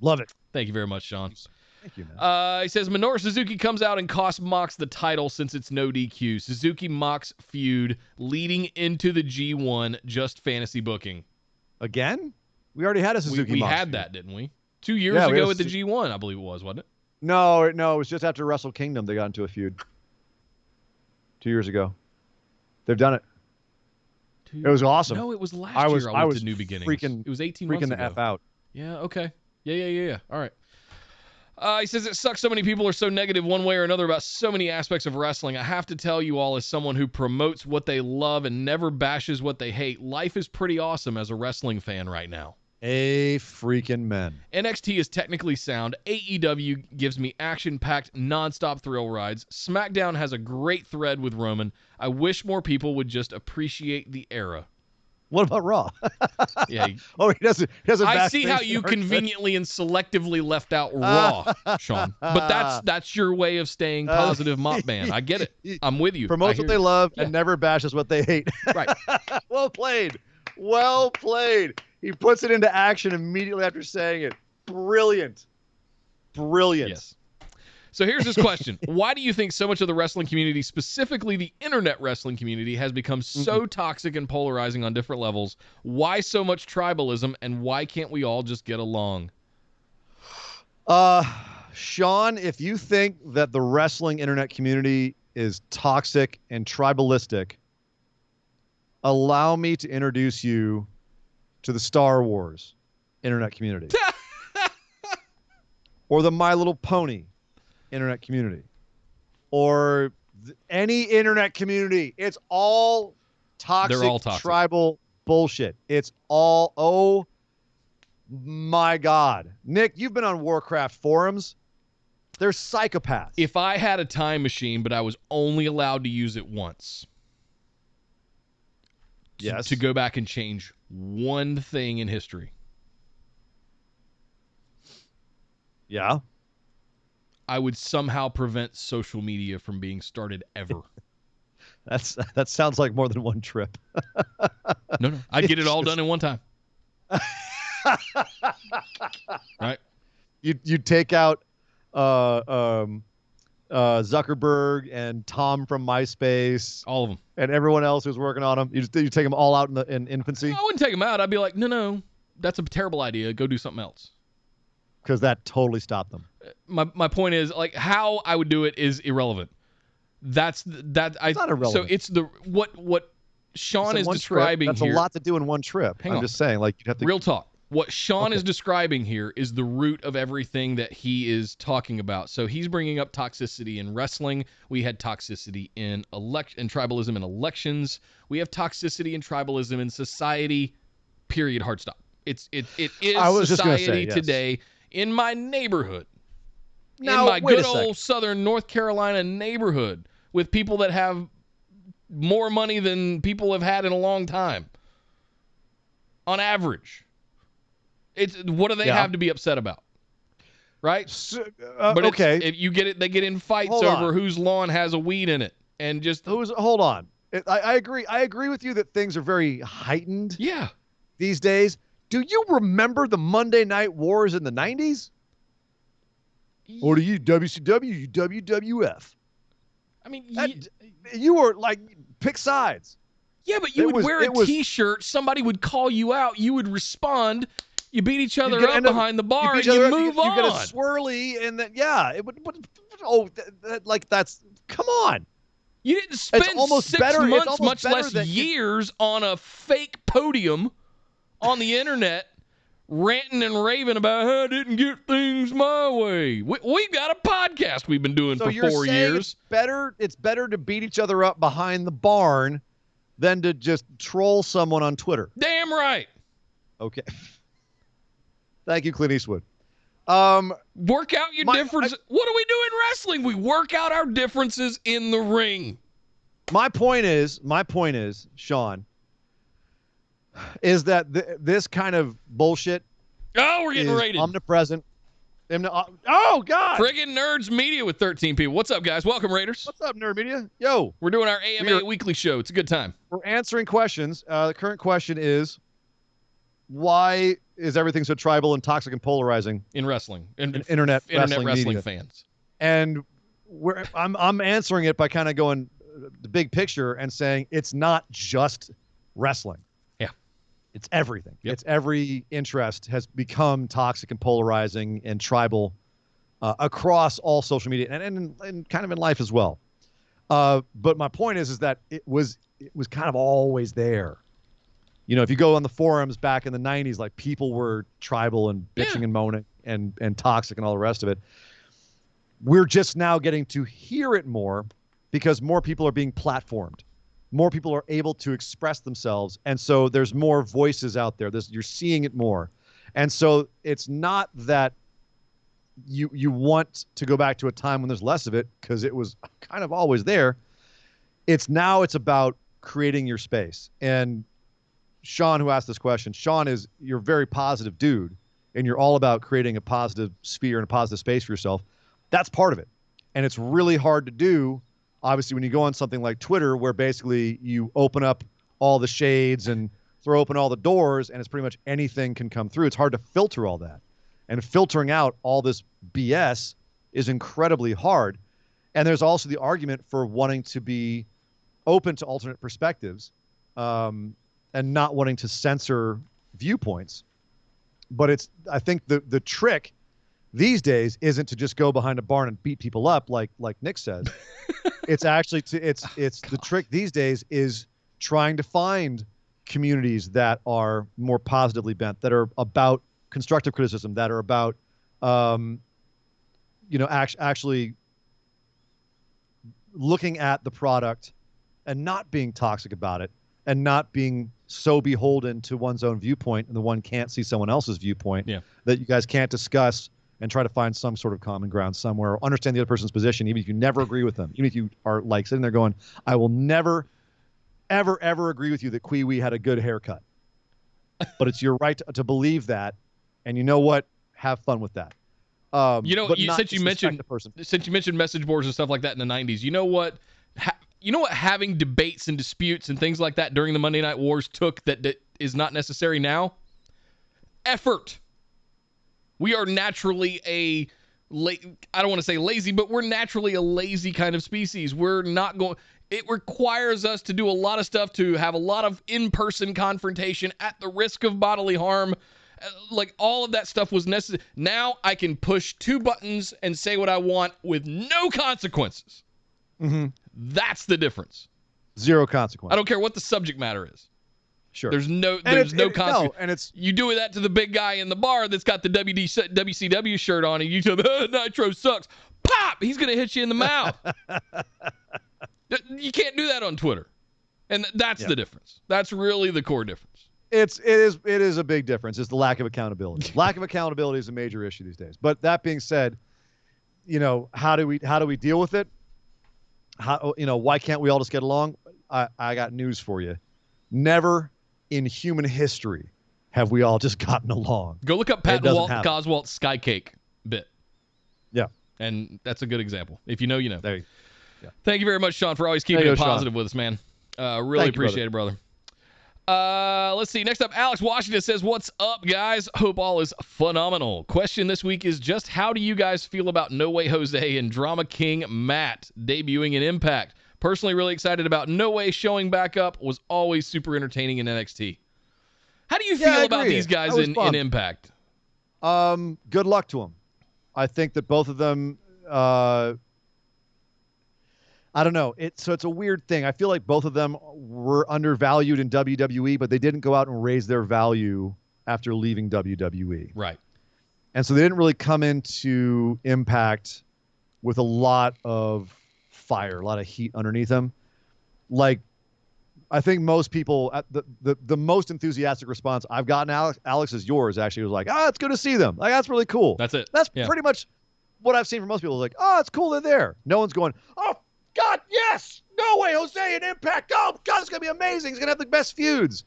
Love it. Thank you very much, Sean. Thank you, man. He says Minoru Suzuki comes out and costs Mox the title since it's no DQ. Suzuki Mox feud leading into the G1, just fantasy booking. Again? We already had a Suzuki We Mox had feud. that, didn't we? 2 years ago at the G1, I believe it was, wasn't it? No, it was just after Wrestle Kingdom they got into a feud. 2 years ago. They've done it. It was awesome. No, it was last year I went to New Beginnings. It was 18 months ago. Freaking the F out. Yeah, okay. Yeah. All right. He says it sucks so many people are so negative one way or another about so many aspects of wrestling. I have to tell you all, as someone who promotes what they love and never bashes what they hate, life is pretty awesome as a wrestling fan right now. A freaking men. NXT is technically sound. AEW gives me action-packed, non-stop thrill rides. SmackDown has a great thread with Roman. I wish more people would just appreciate the era. What about Raw? Yeah. He doesn't. I see how you conveniently and selectively left out Raw, Sean. But that's your way of staying positive, Mop Man. I get it. I'm with you. Promotes what they love and never bashes what they hate. Right. Well played. Well played. He puts it into action immediately after saying it. Brilliant. Yes. So here's this question. Why do you think so much of the wrestling community, specifically the internet wrestling community, has become so toxic and polarizing on different levels? Why so much tribalism, and why can't we all just get along? Sean, if you think that the wrestling internet community is toxic and tribalistic, allow me to introduce you to the Star Wars internet community. Or the My Little Pony internet community, or any internet community. It's all toxic, They're all toxic. Tribal bullshit. It's all, oh my God. Nick, you've been on Warcraft forums. They're psychopaths. If I had a time machine, but I was only allowed to use it once, to go back and change one thing in history. Yeah. I would somehow prevent social media from being started ever. That sounds like more than one trip. No. I'd get it all done in one time. Right? You take out Zuckerberg and Tom from MySpace, All of them, and everyone else who's working on them. You take them all out in infancy. I wouldn't take them out. I'd be like, no, that's a terrible idea. Go do something else. Because that totally stopped them. My point is, like, how I would do it is irrelevant. It's not irrelevant. So it's what Sean is describing That's here. a lot to do in one trip. I'm just saying, like, you'd have to. Real talk. What Sean is describing here is the root of everything that he is talking about. So he's bringing up toxicity in wrestling. We had toxicity in tribalism in elections. We have toxicity and tribalism in society. Period. Hard stop. It is society today in my neighborhood. Now, in my wait good a second. old Southern North Carolina neighborhood, with people that have more money than people have had in a long time. On average. What do they have to be upset about? Right? But okay. If you get it, they get in fights over whose lawn has a weed in it. And just hold on. I agree. I agree with you that things are very heightened. Yeah. These days. Do you remember the Monday Night Wars in the 90s? Or do you WCW, you WWF? I mean, you were like, pick sides. Yeah, but you would wear a T-shirt. Somebody would call you out. You would respond. You beat each other up behind the bar, and you move on. You get a swirly, and then it would. That's come on. You didn't spend 6 months, much less years, on a fake podium on the internet, ranting and raving about how I didn't get things my way. We've got a podcast we've been doing for 4 years. It's better to beat each other up behind the barn than to just troll someone on Twitter. Damn right. Okay. Thank you, Clint Eastwood. Work out your differences. What do we do in wrestling? We work out our differences in the ring. My point is, Sean, is that this kind of bullshit we're getting rated. Omnipresent. Oh, God. Friggin' Nerds Media with 13 people. What's up, guys? Welcome, Raiders. What's up, Nerd Media? Yo. We're doing our AMA weekly show. It's a good time. We're answering questions. The current question is, why is everything so tribal and toxic and polarizing in wrestling and internet wrestling media? fans? And I'm answering it by kind of going the big picture and saying it's not just wrestling. Yeah. It's everything. Yep. It's every interest has become toxic and polarizing and tribal across all social media and kind of in life as well. But my point is that it was kind of always there. You know, if you go on the forums back in the 90s, like people were tribal and bitching and moaning and toxic and all the rest of it. We're just now getting to hear it more because more people are being platformed. More people are able to express themselves. And so there's more voices out there. You're seeing it more. And so it's not that you want to go back to a time when there's less of it, because it was kind of always there. It's about creating your space. And Sean, who asked this question, Sean, you're a very positive dude, and you're all about creating a positive sphere and a positive space for yourself. That's part of it. And it's really hard to do, obviously, when you go on something like Twitter, where basically you open up all the shades and throw open all the doors, and it's pretty much anything can come through. It's hard to filter all that. And filtering out all this BS is incredibly hard. And there's also the argument for wanting to be open to alternate perspectives and not wanting to censor viewpoints. But I think the trick these days isn't to just go behind a barn and beat people up like Nick says. It's actually the trick these days is trying to find communities that are more positively bent, that are about constructive criticism, that are about actually looking at the product and not being toxic about it, and not being so beholden to one's own viewpoint, and the one can't see someone else's viewpoint, that you guys can't discuss and try to find some sort of common ground somewhere, or understand the other person's position, even if you never agree with them, even if you are like sitting there going, I will never, ever, ever agree with you that Kwee-Wee had a good haircut. But it's your right to believe that, and you know what? Have fun with that. Since you mentioned message boards and stuff like that in the 90s, you know what having debates and disputes and things like that during the Monday Night Wars took that is not necessary now? Effort. We are naturally I don't want to say lazy, but we're naturally a lazy kind of species. It requires us to do a lot of stuff, to have a lot of in-person confrontation at the risk of bodily harm. Like, all of that stuff was necessary. Now I can push two buttons and say what I want with no consequences. Mm-hmm. That's the difference. Zero consequence. I don't care what the subject matter is. Sure. There's no consequence. And it's, you do that to the big guy in the bar that's got the WCW shirt on, and you tell him, Nitro sucks. Pop! He's going to hit you in the mouth. You can't do that on Twitter. And that's the difference. That's really the core difference. It is a big difference. It's the lack of accountability. Lack of accountability is a major issue these days. But that being said, how do we deal with it? Why can't we all just get along? I got news for you. Never in human history have we all just gotten along. Go look up Patton Oswalt's Skycake bit. Yeah. And that's a good example. If you know, you know. There you go. Thank you very much, Sean, for always keeping it positive with us, man. Really appreciate it, brother. Let's see. Next up, Alex Washington says, what's up, guys? Hope all is phenomenal. Question this week is just how do you guys feel about No Way Jose and Drama King Matt debuting in Impact? Personally, really excited about No Way showing back up. Was always super entertaining in NXT. How do you feel about these guys in Impact? Good luck to them. I think that both of them, I don't know. It's a weird thing. I feel like both of them were undervalued in WWE, but they didn't go out and raise their value after leaving WWE. Right. And so they didn't really come into Impact with a lot of fire, a lot of heat underneath them. Like, I think most people, the most enthusiastic response I've gotten, Alex, is yours, actually, was like, it's good to see them. Like, that's really cool. That's it. That's pretty much what I've seen from most people. Like, it's cool they're there. No one's going, God, yes! No Way Jose in Impact! Oh, God, it's going to be amazing. He's going to have the best feuds.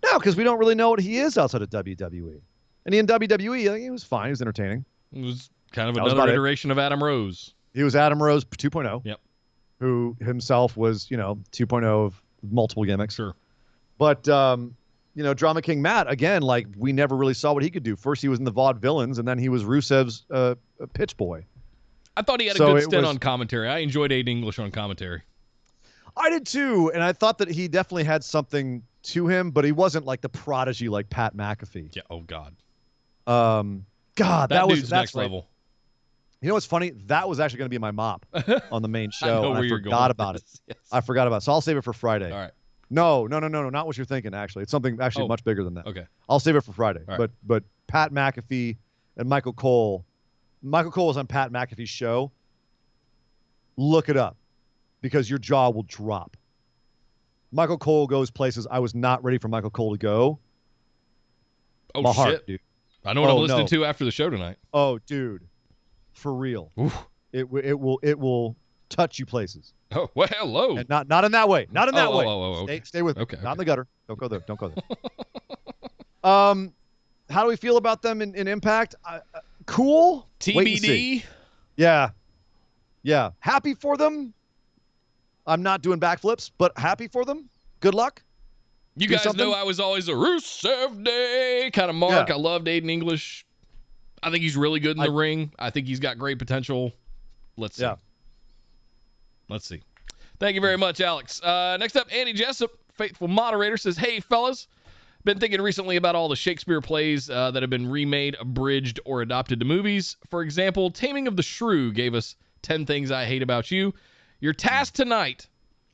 No, because we don't really know what he is outside of WWE. And in WWE, he was fine. He was entertaining. It was kind of another iteration of Adam Rose. He was Adam Rose 2.0. Yep. Who himself was, 2.0 of multiple gimmicks. Sure. But Drama King Matt, again, like we never really saw what he could do. First he was in the Vaudevillains, and then he was Rusev's pitch boy. I thought he had a good stint on commentary. I enjoyed Aiden English on commentary. I did too, and I thought that he definitely had something to him, but he wasn't like the prodigy like Pat McAfee. Yeah. Oh God. God, that's next right. level. You know what's funny? That was actually going to be my mop on the main show. I forgot about it. Yes. I forgot about it. So I'll save it for Friday. All right. No, not what you're thinking, actually. It's something actually much bigger than that. Okay. I'll save it for Friday. Right. But Pat McAfee and Michael Cole. Michael Cole was on Pat McAfee's show. Look it up because your jaw will drop. Michael Cole goes places I was not ready for Michael Cole to go. Oh, My shit. heart, dude. I know what I'm listening to after the show tonight. Oh, dude. For real. Oof. It will touch you places. Oh, well, hello. And not in that way. Not in that way. Okay. Stay with me. Okay. Not in the gutter. Don't go there. Don't go there. How do we feel about them in Impact? Cool. Wait and see. TBD. Yeah. Happy for them. I'm not doing backflips, but happy for them. Good luck. You guys know I was always a Rusev Day kind of mark. Yeah. I loved Aiden English. I think he's really good in the ring. I think he's got great potential. Let's see. Yeah. Let's see. Thank you very much, Alex. Next up, Andy Jessup, faithful moderator, says, "Hey, fellas. Been thinking recently about all the Shakespeare plays that have been remade, abridged, or adopted to movies. For example, Taming of the Shrew gave us 10 Things I Hate About You. Your task tonight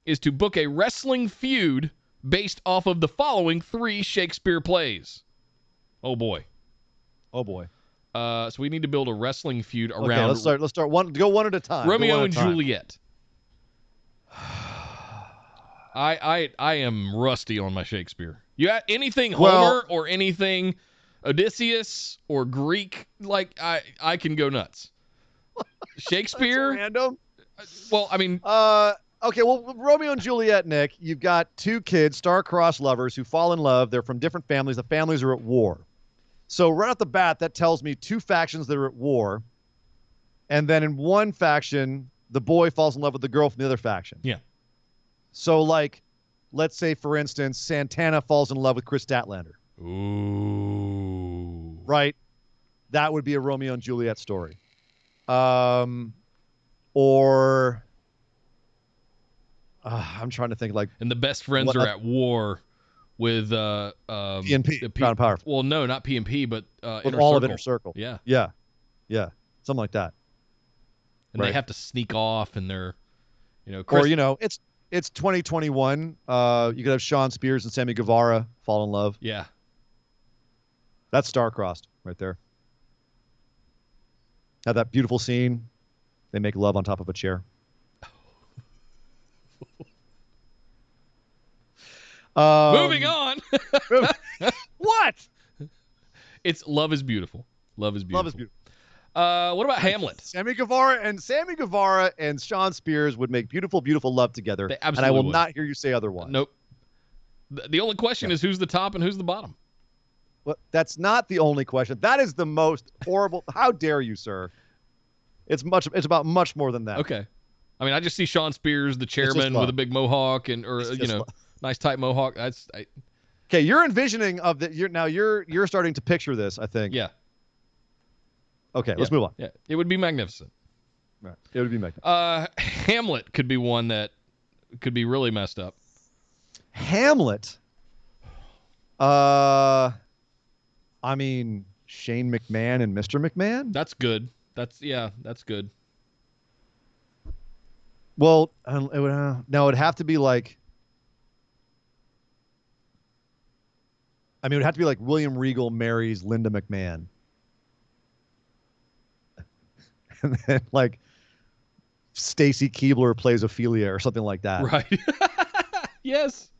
is to book a wrestling feud based off of the following 3 Shakespeare plays." Oh, boy. So we need to build a wrestling feud around... Okay, let's start. Go one at a time. Romeo and Juliet. I am rusty on my Shakespeare. You got anything Homer or anything Odysseus or Greek, like I can go nuts. Shakespeare? That's random. Well, I mean... Okay, well, Romeo and Juliet, Nick, you've got 2 kids, star-crossed lovers who fall in love. They're from different families. The families are at war. So right off the bat, that tells me 2 factions that are at war. And then in one faction, the boy falls in love with the girl from the other faction. Yeah. So, like, let's say, for instance, Santana falls in love with Chris Statlander. Ooh. Right? That would be a Romeo and Juliet story. Or... I'm trying to think, like... And the best friends are at war with... PNP, Proud and Powerful. Well, no, not PNP, but with all of Inner Circle. Yeah. Something like that. And they have to sneak off, and they're... It's 2021. You could have Sean Spears and Sammy Guevara fall in love. Yeah. That's star-crossed right there. Have that beautiful scene. They make love on top of a chair. Moving on. What? It's Love is Beautiful. Love is Beautiful. Love is beautiful. What about Hamlet? Sammy Guevara and Sean Spears would make beautiful, beautiful love together. They absolutely and I will would. not hear you say otherwise. Nope. The only question is who's the top and who's the bottom. Well, that's not the only question. That is the most horrible. How dare you, sir? It's about much more than that. Okay. I mean, I just see Sean Spears, the chairman with a big mohawk nice tight mohawk. Okay, you're envisioning you're starting to picture this, I think. Yeah. Okay, let's move on. Yeah, it would be magnificent. Right. It would be magnificent. Hamlet could be one that could be really messed up. Hamlet. I mean, Shane McMahon and Mr. McMahon? That's good. That's good. Well, it'd have to be like... I mean, it would have to be like William Regal marries Linda McMahon. And then, like, Stacy Keibler plays Ophelia or something like that. Right. Yes.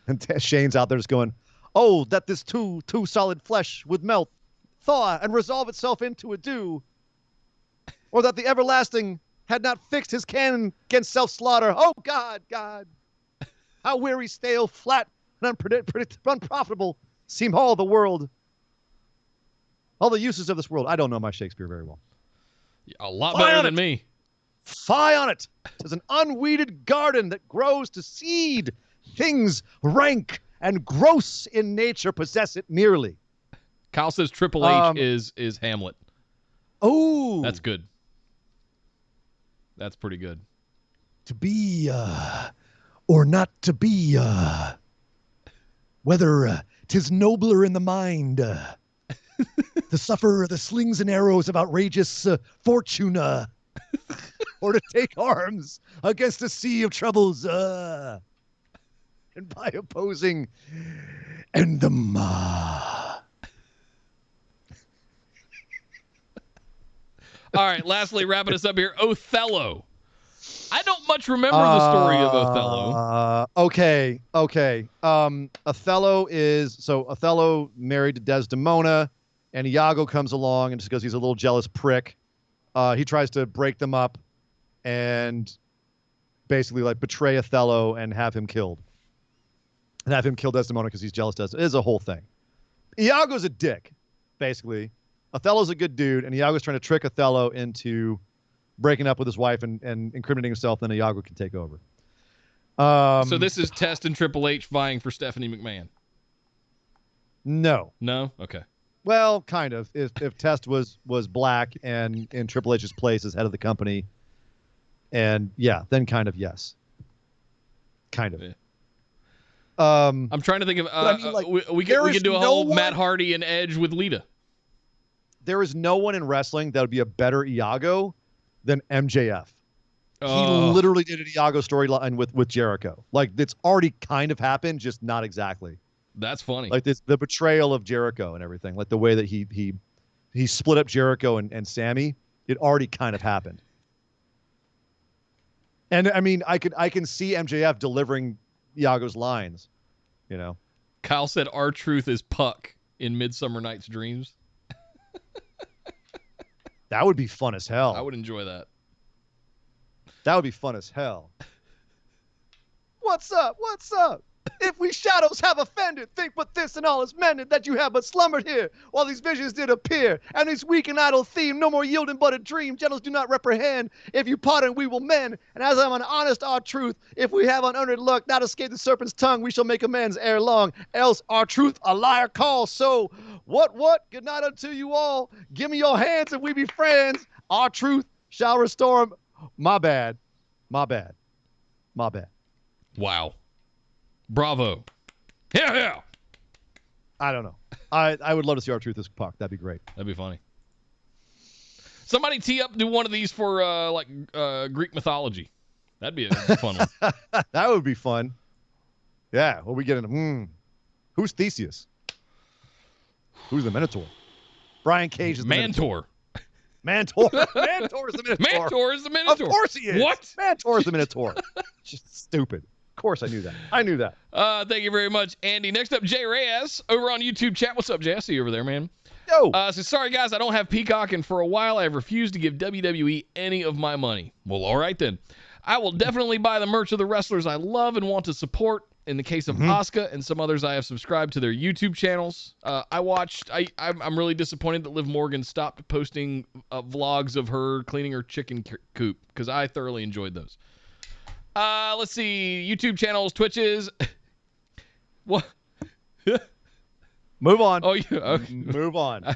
And Shane's out there just going, "Oh, that this too solid flesh would melt, thaw, and resolve itself into a dew. Or that the everlasting had not fixed his cannon against self-slaughter. Oh, God. How weary, stale, flat, and unprofitable seem all the world. All the uses of this world." I don't know my Shakespeare very well. A lot better than me. Fie on it. 'Tis an unweeded garden that grows to seed things rank and gross in nature possess it merely. Kyle says Triple H is Hamlet. Oh, That's good. That's pretty good. To be or not to be, whether 'tis nobler in the mind to suffer the slings and arrows of outrageous fortune, or to take arms against a sea of troubles, and by opposing and the All right, lastly, wrapping us up here, Othello. I don't much remember the story of Othello. Okay. Othello married to Desdemona, and Iago comes along and just goes, he's a little jealous prick. He tries to break them up and basically like betray Othello and have him killed. And have him kill Desdemona because he's jealous. It is a whole thing. Iago's a dick, basically. Othello's a good dude, and Iago's trying to trick Othello into breaking up with his wife and incriminating himself, then Iago can take over. So this is Test and Triple H vying for Stephanie McMahon. No. No? Okay. Well, kind of. If Test was black and in Triple H's place as head of the company, and yeah, then kind of yes. Kind of. Yeah. I'm trying to think of we could do a whole Matt Hardy and Edge with Lita. There is no one in wrestling that would be a better Iago than MJF. He literally did an Iago storyline with Jericho. Like, it's already kind of happened, just not exactly. That's funny. Like the betrayal of Jericho and everything. Like the way that he split up Jericho and Sammy. It already kind of happened. And I mean, I can see MJF delivering Iago's lines. You know. Kyle said R-Truth is Puck in Midsummer Night's Dreams. That would be fun as hell. I would enjoy that. That would be fun as hell. What's up? What's up? If we shadows have offended, think but this and all is mended, that you have but slumbered here, while these visions did appear, and this weak and idle theme, no more yielding but a dream, gentles do not reprehend, if you pardon we will mend, and as I'm an honest our truth, if we have unearned luck, not escape the serpent's tongue, we shall make amends ere long, else our truth a liar calls, so what, good night unto you all, give me your hands and we be friends, our truth shall restore him, my bad. Wow. Bravo. Yeah. I don't know. I would love to see R-Truth as Puck. That'd be great. That'd be funny. Somebody tee up, do one of these for Greek mythology. That'd be a fun one. That would be fun. Yeah. What we get into? Who's Theseus? Who's the Minotaur? Brian Cage is the Mantor. Mantor. Mantor is the Minotaur. Mantor is the Minotaur. Of course he is. What? Mantor is the Minotaur. Just stupid. Of course I knew that. Thank you very much, Andy. Next up, Jay Reyes over on YouTube chat. What's up, Jay? I see you over there, man. Yo. So sorry, guys, I don't have Peacock, and for a while I have refused to give WWE any of my money. Well, all right then. I will definitely buy the merch of the wrestlers I love and want to support. In the case of Asuka and some others, I have subscribed to their YouTube channels. I'm really disappointed that Liv Morgan stopped posting vlogs of her cleaning her chicken coop, because I thoroughly enjoyed those. Let's see. YouTube channels, Twitches. What? Move on. Oh, yeah. Okay. Move on.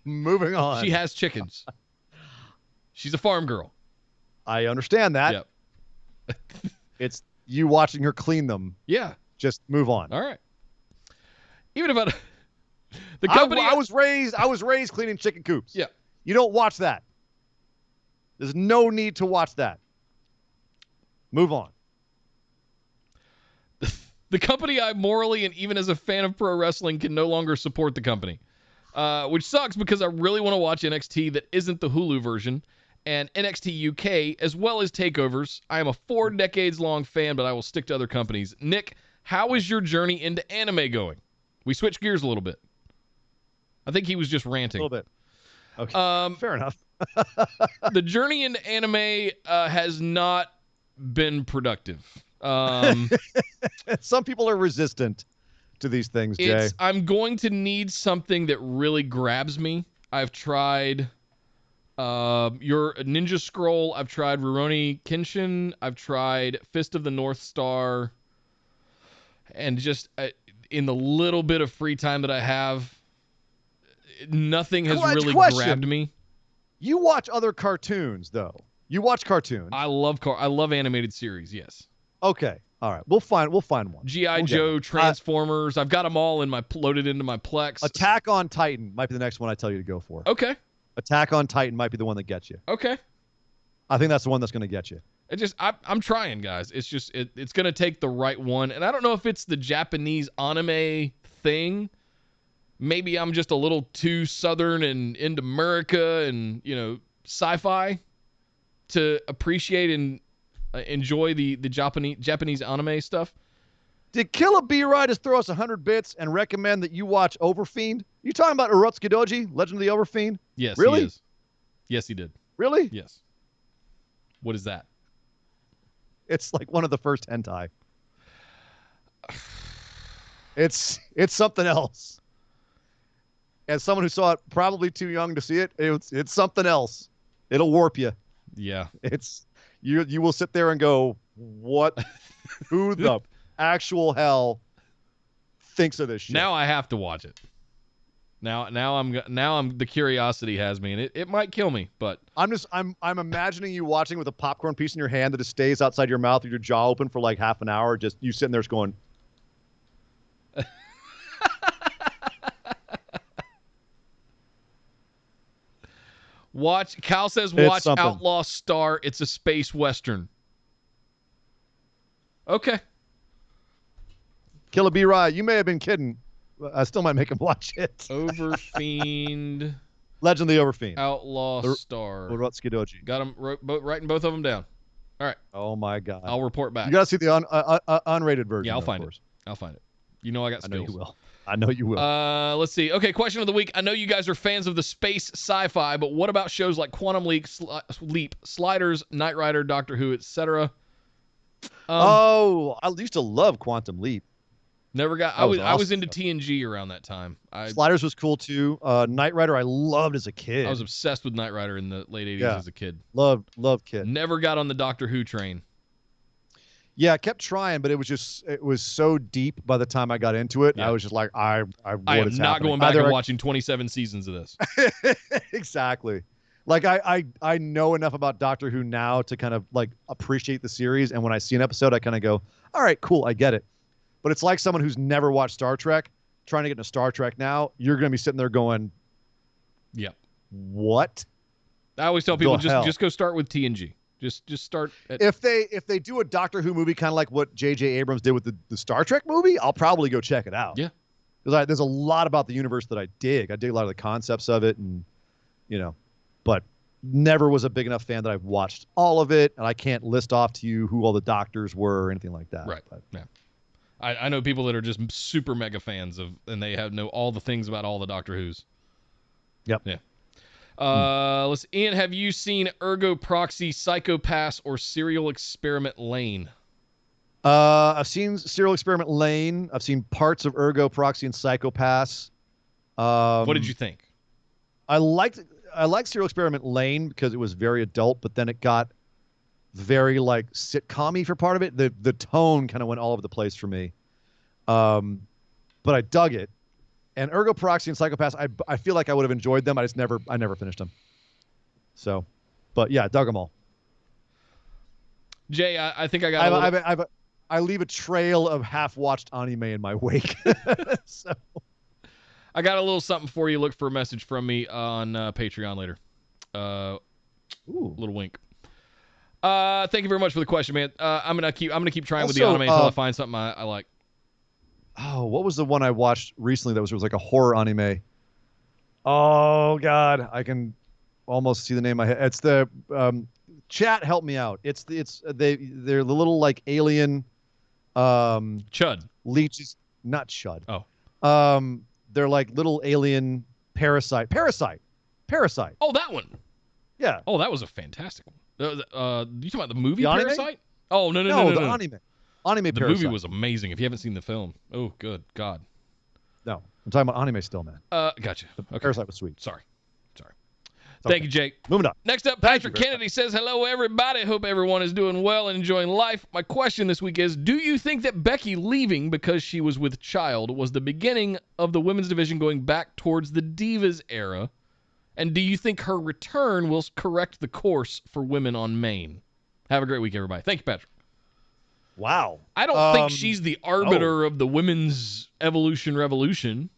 Moving on. She has chickens. She's a farm girl. I understand that. Yep. It's you watching her clean them. Yeah. Just move on. All right. Even if the company I was raised cleaning chicken coops. Yeah. You don't watch that. There's no need to watch that. Move on. The company I morally and even as a fan of pro wrestling can no longer support the company, which sucks because I really want to watch NXT that isn't the Hulu version and NXT UK as well as takeovers. I am a 4 decades long fan, but I will stick to other companies. Nick, how is your journey into anime going? We switched gears a little bit. I think he was just ranting. A little bit. Okay. Fair enough. The journey into anime has not been productive. Some people are resistant to these things, Jay. I'm going to need something that really grabs me. I've tried your Ninja Scroll. I've tried Rurouni Kenshin. I've tried Fist of the North Star. And just in the little bit of free time that I have, nothing has really grabbed me. You watch other cartoons, though. You watch cartoons. I love animated series. Yes. Okay. All right. We'll find one. G.I. Joe, Transformers. I've got them all loaded into my Plex. Attack on Titan might be the next one I tell you to go for. Okay. Attack on Titan might be the one that gets you. Okay. I think that's the one that's going to get you. I'm trying, guys. It's just it's going to take the right one. And I don't know if it's the Japanese anime thing. Maybe I'm just a little too Southern and into America and, sci-fi to appreciate and enjoy the Japanese anime stuff. Did Killa B-Ride just throw us 100 bits and recommend that you watch Overfiend? You talking about Urotsukidoji, Legend of the Overfiend? Yes, really? He is. Yes, he did. Really? Yes. What is that? It's like one of the first hentai. It's something else. As someone who saw it probably too young to see it, it's something else. It'll warp you. Yeah. It's you will sit there and go, what? Who the actual hell thinks of this shit? Now I have to watch it. Now I'm the curiosity has me, and it might kill me, but I'm imagining you watching with a popcorn piece in your hand that just stays outside your mouth with your jaw open for like half an hour, just you sitting there just going. Cal says watch Outlaw Star. It's a space western. Okay. Killa B-Ride, you may have been kidding. I still might make him watch it. Overfiend. Legend of the Overfiend. Outlaw Star. Urotsukidoji. Got him writing both of them down. All right. Oh my God. I'll report back. You gotta see the unrated version. Yeah, I'll find it. I'll find it. You know I got skills. I know you will. Let's see. Okay, question of the week. I know you guys are fans of the space sci-fi, but what about shows like Quantum Leap, Sliders, Knight Rider, Doctor Who, etc.? I used to love Quantum Leap. Never got. I was into TNG around that time. Sliders was cool too. Knight Rider I loved as a kid. I was obsessed with Knight Rider in the late 80s as a kid. Loved Kid. Never got on the Doctor Who train. Yeah, I kept trying, but it was so deep by the time I got into it. Yeah. I was just like, I am not going back and watching 27 seasons of this. Exactly. Like I know enough about Doctor Who now to kind of like appreciate the series, and when I see an episode, I kind of go, all right, cool, I get it. But it's like someone who's never watched Star Trek trying to get into Star Trek now. You're going to be sitting there going, "Yep, what?" I always tell people just go start with TNG. Just start. If they do a Doctor Who movie, kind of like what J.J. Abrams did with the Star Trek movie, I'll probably go check it out. Yeah, because there's a lot about the universe that I dig. I dig a lot of the concepts of it, and but never was a big enough fan that I've watched all of it, and I can't list off to you who all the doctors were or anything like that. Right. But, yeah. I know people that are just super mega fans and they know all the things about all the Doctor Who's. Yep. Yeah. Ian, have you seen Ergo Proxy, Psychopass, or Serial Experiment Lane? I've seen Serial Experiment Lane. I've seen parts of Ergo Proxy and Psychopass. What did you think? I liked Serial Experiment Lane because it was very adult, but then it got very like sitcom-y for part of it. The tone kind of went all over the place for me. But I dug it. And Ergo Proxy and Psychopass, I feel like I would have enjoyed them. I never finished them. So, but yeah, I dug them all. Jay, I think I got I leave a trail of half-watched anime in my wake. So I got a little something for you. Look for a message from me on Patreon later. Little wink. Thank you very much for the question, man. I'm gonna keep trying with the anime until I find something I like. Oh, what was the one I watched recently that was like a horror anime? Oh God, I can almost see the name in my head. It's the chat. Help me out. They're the little like alien Chud leeches, not Chud. Oh, they're like little alien parasite. Oh, that one. Yeah. Oh, that was a fantastic one. You talking about the movie the Parasite? Anime? Oh, no. The anime. Anime the Parasite. movie was amazing. If you haven't seen the film, oh, good God. No, I'm talking about anime still, man. Gotcha. The Okay. Parasite was sweet. Sorry. Thank you, Jake. Moving on. Next up, Patrick Kennedy says, hello, everybody. Hope everyone is doing well and enjoying life. My question this week is, do you think that Becky leaving because she was with child was the beginning of the women's division going back towards the Divas era? And do you think her return will correct the course for women on Maine? Have a great week, everybody. Thank you, Patrick. Wow. I don't think she's the arbiter of the women's evolution revolution.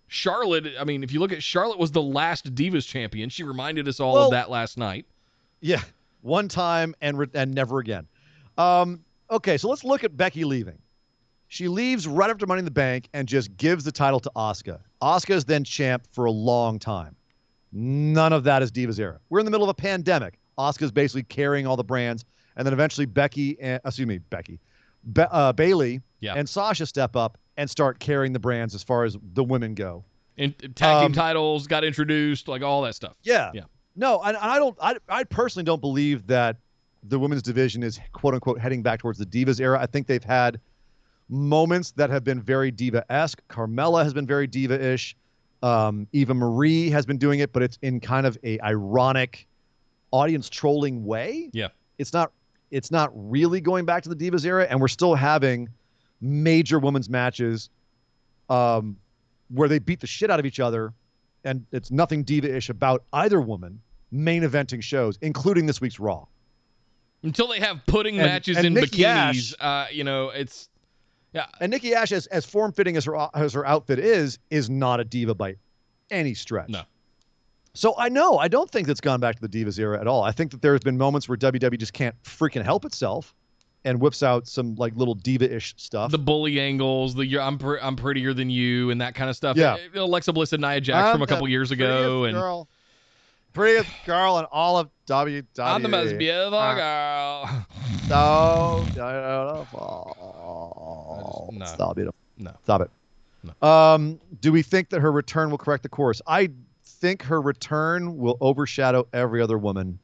Charlotte, I mean, if you look at Charlotte was the last Divas champion. She reminded us all of that last night. Yeah, one time and never again. Okay, so let's look at Becky leaving. She leaves right after Money in the Bank and just gives the title to Asuka. Asuka is then champ for a long time. None of that is Divas era. We're in the middle of a pandemic. Asuka's basically carrying all the brands, and then eventually Bailey and Sasha step up and start carrying the brands as far as the women go. And tag team titles got introduced, like all that stuff. Yeah. No, I personally don't believe that the women's division is quote unquote heading back towards the Divas era. I think they've had moments that have been very Diva-esque. Carmella has been very Diva-ish. Eva Marie has been doing it, but it's in kind of a ironic, audience trolling way. Yeah. It's not really going back to the Divas era, and we're still having major women's matches where they beat the shit out of each other, and it's nothing Diva-ish about either woman main eventing shows, including this week's Raw. Until they have pudding matches in Nikki bikinis, it's... Yeah. And Nikki Ash, as form-fitting as her outfit is not a diva by any stretch. No. So I don't think that's gone back to the Divas era at all. I think that there's been moments where WWE just can't freaking help itself and whips out some like little diva-ish stuff. The bully angles, I'm prettier than you, and that kind of stuff. Yeah. Alexa Bliss and Nia Jax from a couple years ago. Prettiest girl in all of WWE. I'm the most beautiful girl. So beautiful. No. Stop it. No. Stop it. No. Do we think that her return will correct the course? I think her return will overshadow every other woman,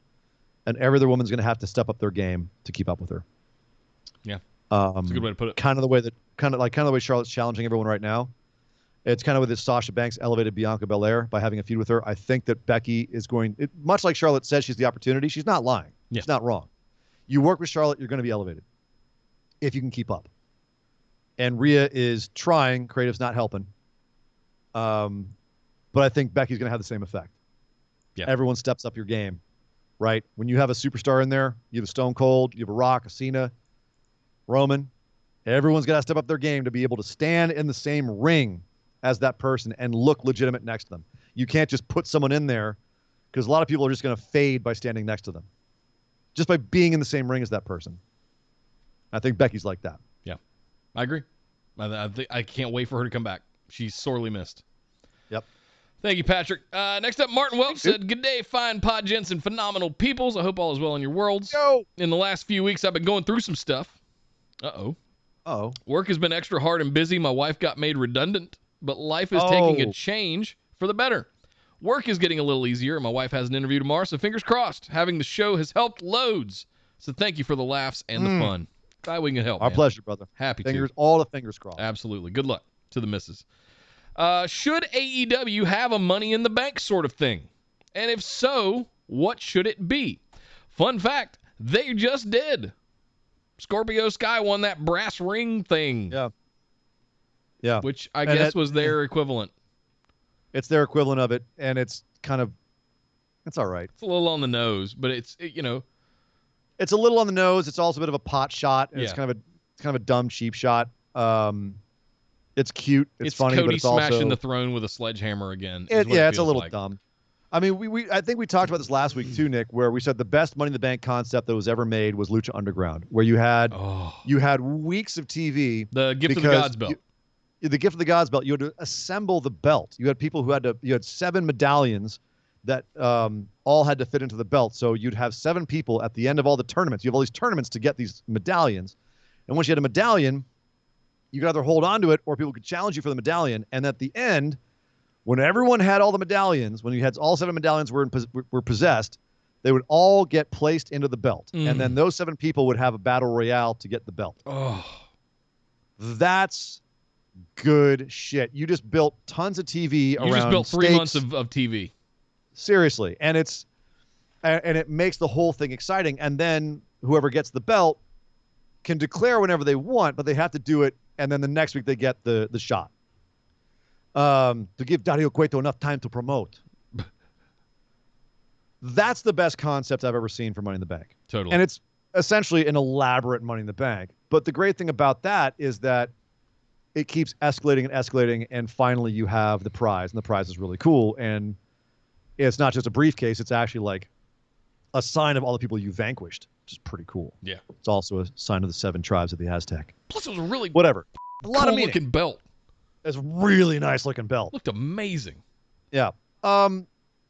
and every other woman's going to have to step up their game to keep up with her. Yeah. That's a good way to put it. Kind of the way Charlotte's challenging everyone right now. It's kind of with this Sasha Banks elevated Bianca Belair by having a feud with her. I think that Becky is much like Charlotte says she's the opportunity. She's not lying. Yeah. She's not wrong. You work with Charlotte, you're going to be elevated if you can keep up. And Rhea is trying. Creative's not helping. But I think Becky's going to have the same effect. Yeah. Everyone steps up your game, right? When you have a superstar in there, you have a Stone Cold, you have a Rock, a Cena, Roman. Everyone's got to step up their game to be able to stand in the same ring as that person and look legitimate next to them. You can't just put someone in there because a lot of people are just going to fade by standing next to them. Just by being in the same ring as that person. I think Becky's like that. Yeah, I agree. I can't wait for her to come back. She's sorely missed. Yep. Thank you, Patrick. Next up, Martin Welch said, good day, fine pod gents and phenomenal peoples. I hope all is well in your worlds. Yo. In the last few weeks, I've been going through some stuff. Uh-oh. Work has been extra hard and busy. My wife got made redundant, but life is taking a change for the better. Work is getting a little easier, and my wife has an interview tomorrow, so fingers crossed. Having the show has helped loads. So thank you for the laughs and the fun. Glad we can help. Our pleasure, brother. Happy fingers, to. all the fingers crossed. Absolutely. Good luck to the missus. Should AEW have a Money in the Bank sort of thing? And if so, what should it be? Fun fact, they just did. Scorpio Sky won that brass ring thing. Yeah. Which I guess was their equivalent. It's their equivalent of it, and it's all right. It's a little on the nose, but it's a little on the nose. It's also a bit of a pot shot. And It's kind of a dumb, cheap shot. It's cute. It's funny, Cody but it's also smashing the throne with a sledgehammer again. It's a little dumb. I mean, I think we talked about this last week too, Nick, where we said the best Money in the Bank concept that was ever made was Lucha Underground, where you had weeks of TV. The Gift of the Gods belt. The Gift of the Gods belt. You had to assemble the belt. You had people who you had 7 medallions that all had to fit into the belt. So you'd have 7 people at the end of all the tournaments. You have all these tournaments to get these medallions. And once you had a medallion, you could either hold on to it or people could challenge you for the medallion. And at the end, when everyone had all the medallions, when you had all 7 medallions were possessed, they would all get placed into the belt. And then those 7 people would have a battle royale to get the belt. Oh, that's good shit. You just built tons of TV around. You just built 3 months of TV. Seriously. And it makes the whole thing exciting. And then whoever gets the belt can declare whenever they want, but they have to do it. And then the next week they get the shot. To give Dario Cueto enough time to promote. That's the best concept I've ever seen for Money in the Bank. Totally. And it's essentially an elaborate Money in the Bank. But the great thing about that is that it keeps escalating, and finally you have the prize, and the prize is really cool. And it's not just a briefcase, it's actually like a sign of all the people you vanquished, which is pretty cool. Yeah. It's also a sign of the 7 tribes of the Aztec. Plus, it was a really Whatever. A lot of cool looking belt. It's a really nice looking belt. Looked amazing. Yeah.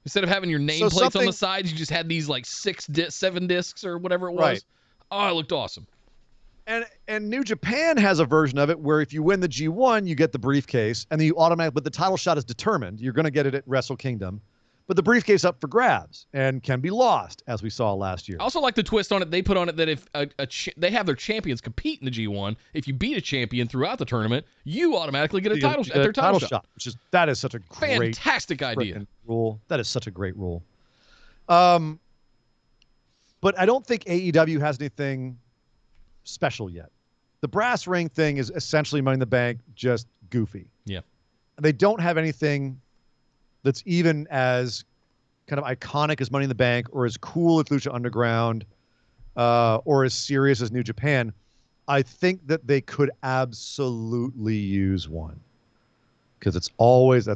Instead of having your nameplates on the sides, you just had these like 7 discs or whatever it was. Right. Oh, it looked awesome. And New Japan has a version of it where if you win the G1, you get the briefcase, and then you automatically, but the title shot is determined. You're going to get it at Wrestle Kingdom. But the briefcase up for grabs and can be lost, as we saw last year. I also like the twist on it. They put on it that if they have their champions compete in the G1, if you beat a champion throughout the tournament, you automatically get a title shot. Their title shot. That is such a great, fantastic idea. Rule. That is such a great rule. But I don't think AEW has anything special yet. The brass ring thing is essentially Money in the Bank, just goofy. Yeah. They don't have anything that's even as kind of iconic as Money in the Bank or as cool as Lucha Underground or as serious as New Japan. I think that they could absolutely use one because that's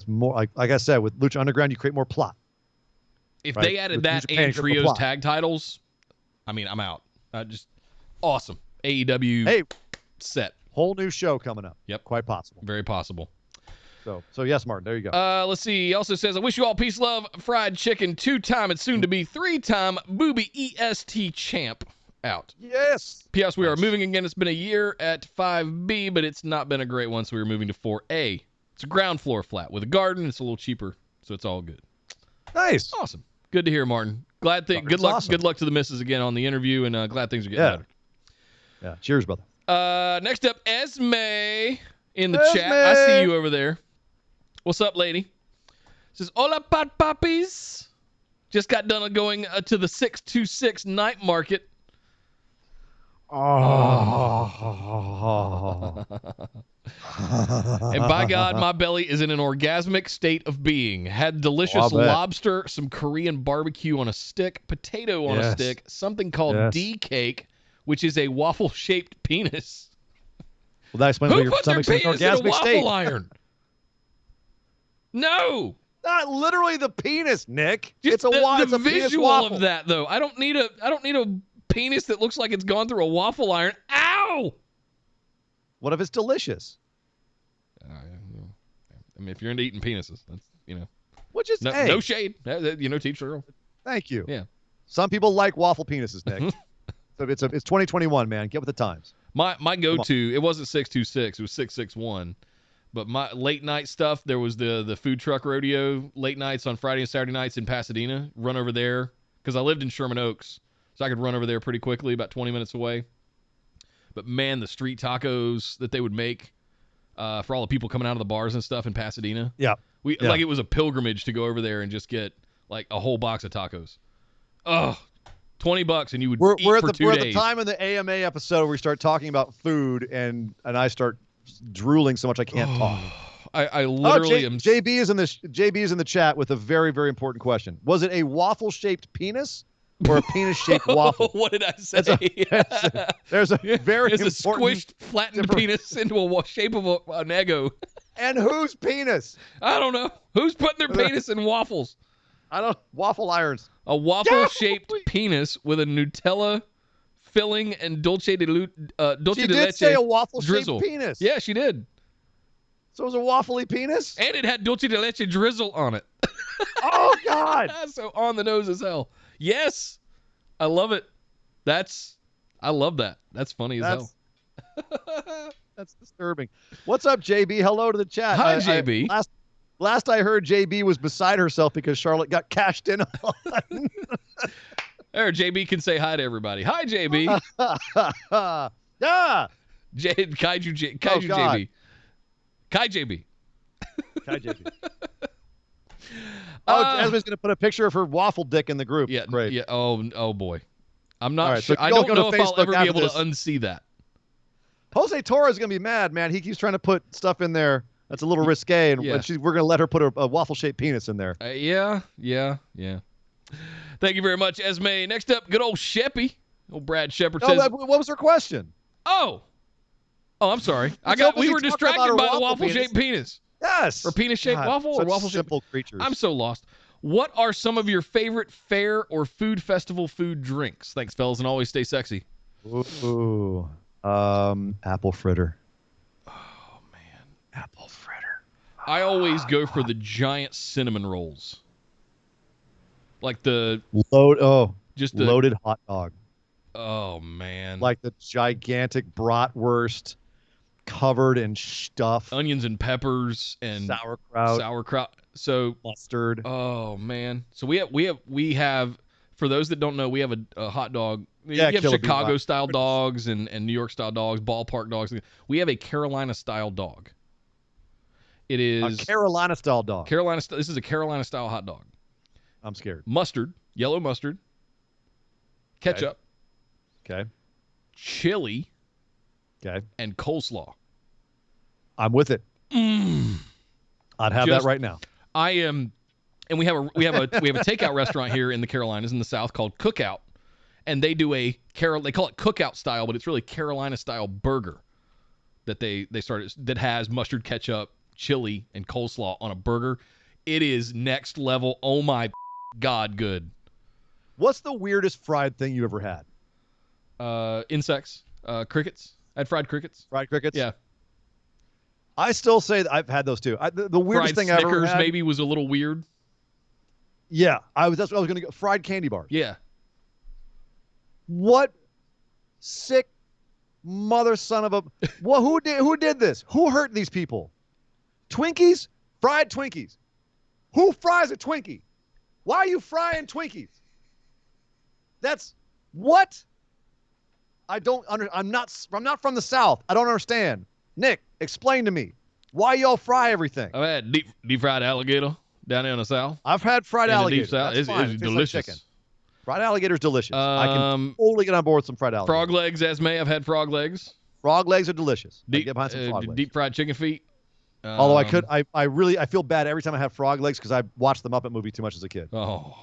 more like I said, with Lucha Underground, you create more plot. If right? they added With that and trios tag titles, I mean, I'm out. Just awesome. AEW set. Whole new show coming up. Yep. Quite possible. Very possible. So yes, Martin, there you go. Let's see. He also says, I wish you all peace, love, fried chicken, 2-time and soon to be 3-time Booby EST champ out. Yes. P.S. We are moving again. It's been a year at 5B, but it's not been a great one, so we're moving to 4A. It's a ground floor flat with a garden. It's a little cheaper, so it's all good. Nice. Awesome. Good to hear, Martin. Good luck. Awesome. Good luck to the missus again on the interview, and glad things are getting better. Yeah. Cheers, brother. Next up, Esme in the chat. I see you over there. What's up, lady? Says, hola, pot poppies. Just got done going to the 626 night market. Oh. And by God, my belly is in an orgasmic state of being. Had delicious lobster, some Korean barbecue on a stick, potato on a stick, something called D-cake, which is a waffle-shaped penis. Well, that explains why your stomach's in an orgasmic state. Waffle iron? No. Not literally the penis, Nick. Just it's a the visual waffle. of that, though. I don't need a penis that looks like it's gone through a waffle iron. Ow! What if it's delicious? I mean, if you're into eating penises, that's Which is no shade. Teach the girl. Thank you. Yeah. Some people like waffle penises, Nick. So it's 2021, man. Get with the times. My go-to, it wasn't 626, it was 661. But my late night stuff, there was the food truck rodeo late nights on Friday and Saturday nights in Pasadena. Run over there because I lived in Sherman Oaks, so I could run over there pretty quickly, about 20 minutes away. But man, the street tacos that they would make for all the people coming out of the bars and stuff in Pasadena. Yeah. Like it was a pilgrimage to go over there and just get like a whole box of tacos. Oh, $20 and you would eat for 2 days. We're at the time in the AMA episode where we start talking about food and I start drooling so much I can't talk. I literally am. JB is in the chat with a very, very important question. Was it a waffle-shaped penis or a penis-shaped waffle? What did I say? There's a very it's important... a squished, flattened penis into a shape of an Eggo. And whose penis? I don't know. Who's putting their penis in waffles? Waffle irons. A waffle-shaped penis with a Nutella filling and dulce de leche She did say a waffle-shaped penis. Yeah, she did. So it was a waffly penis? And it had dulce de leche drizzle on it. Oh, God. So on the nose as hell. Yes. I love it. I love that. That's funny as hell. That's disturbing. What's up, JB? Hello to the chat. Hi, JB. Last I heard, JB was beside herself because Charlotte got cashed in on. There, JB can say hi to everybody. Hi, JB. Yeah. Kaiju JB. Kai JB. Kai JB. Esme's going to put a picture of her waffle dick in the group. Yeah, Great. Yeah. Oh boy. I'm not All right, sure. so I y'all don't go to know if I'll Facebook ever be after able this. to unsee that. Jose Torres is going to be mad, man. He keeps trying to put stuff in there that's a little risque, and Yeah. we're going to let her put a waffle-shaped penis in there. Yeah. Thank you very much, Esme. Next up, good old Sheppy. Old Brad Shepard says, What was her question? Oh, I'm sorry. We were talking about distracted her by the waffle waffle-shaped penis. Yes. Or penis-shaped God, waffle or such waffle-shaped. simple creatures. I'm so lost. What are some of your favorite fair or food festival food drinks? Thanks, fellas, and always stay sexy. Ooh. Apple fritter. Oh, man. Apple fritter. I always go for the giant cinnamon rolls. Like the... Loaded hot dog. Oh, man. Like the gigantic bratwurst covered in stuff. Onions and peppers and sauerkraut. So mustard. Oh man. So we have for those that don't know, we have a hot dog. Yeah, you have Chicago style dogs and New York style dogs, ballpark dogs. We have a Carolina style dog. It is a Carolina style dog. This is a Carolina style hot dog. I'm scared. Mustard, yellow mustard, ketchup, okay, chili, okay, and coleslaw. I'm with it. I'd have that right now. I am, and we have a takeout restaurant here in the Carolinas in the South called Cookout, and they do they call it Cookout style, but it's really Carolina style burger that they started that has mustard, ketchup, chili, and coleslaw on a burger. It is next level. Oh my God, good. What's the weirdest fried thing you ever had? Insects, crickets. I had fried crickets. Fried crickets? Yeah. I still say that I've had those too. The weirdest fried thing I ever Snickers had, maybe was a little weird. Yeah, that's what I was going to go. Fried candy bars. Yeah. What sick mother son of a... Well, who did this? Who hurt these people? Twinkies? Fried Twinkies. Who fries a Twinkie? Why are you frying Twinkies? That's... What? I'm not from the South. I don't understand. Nick, explain to me. Why y'all fry everything? I've had deep fried alligator down there in the South. I've had fried alligator. Deep South. That's It's tastes delicious. like chicken. Fried alligator is delicious. I can totally get on board with some fried alligator. Frog legs, Esme. I've had frog legs. Frog legs are delicious. Get behind some frog legs. Deep fried chicken feet. Although I feel bad every time I have frog legs because I watched the Muppet movie too much as a kid. Oh.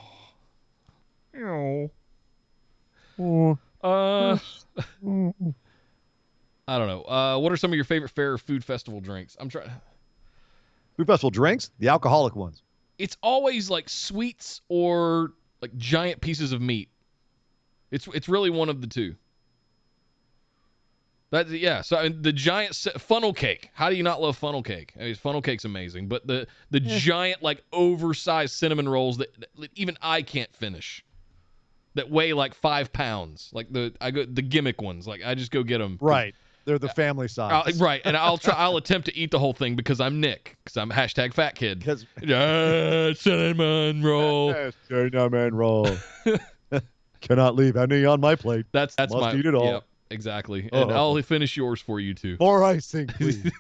I don't know. What are some of your favorite fair food festival drinks? I'm trying. Food festival drinks? The alcoholic ones. It's always like sweets or like giant pieces of meat. It's really one of the two. So the giant funnel cake. How do you not love funnel cake? I mean, funnel cake's amazing, but the giant like oversized cinnamon rolls that even I can't finish. That weigh like 5 pounds. Like the gimmick ones. Like I just go get them. Right. They're the family size. Right. And I'll attempt to eat the whole thing because I'm Nick. Because I'm #fat kid. Cinnamon roll. Cinnamon roll. Cannot leave any on my plate. That's Must my eat it all. Yep, exactly. And I'll finish yours for you too. More icing, please.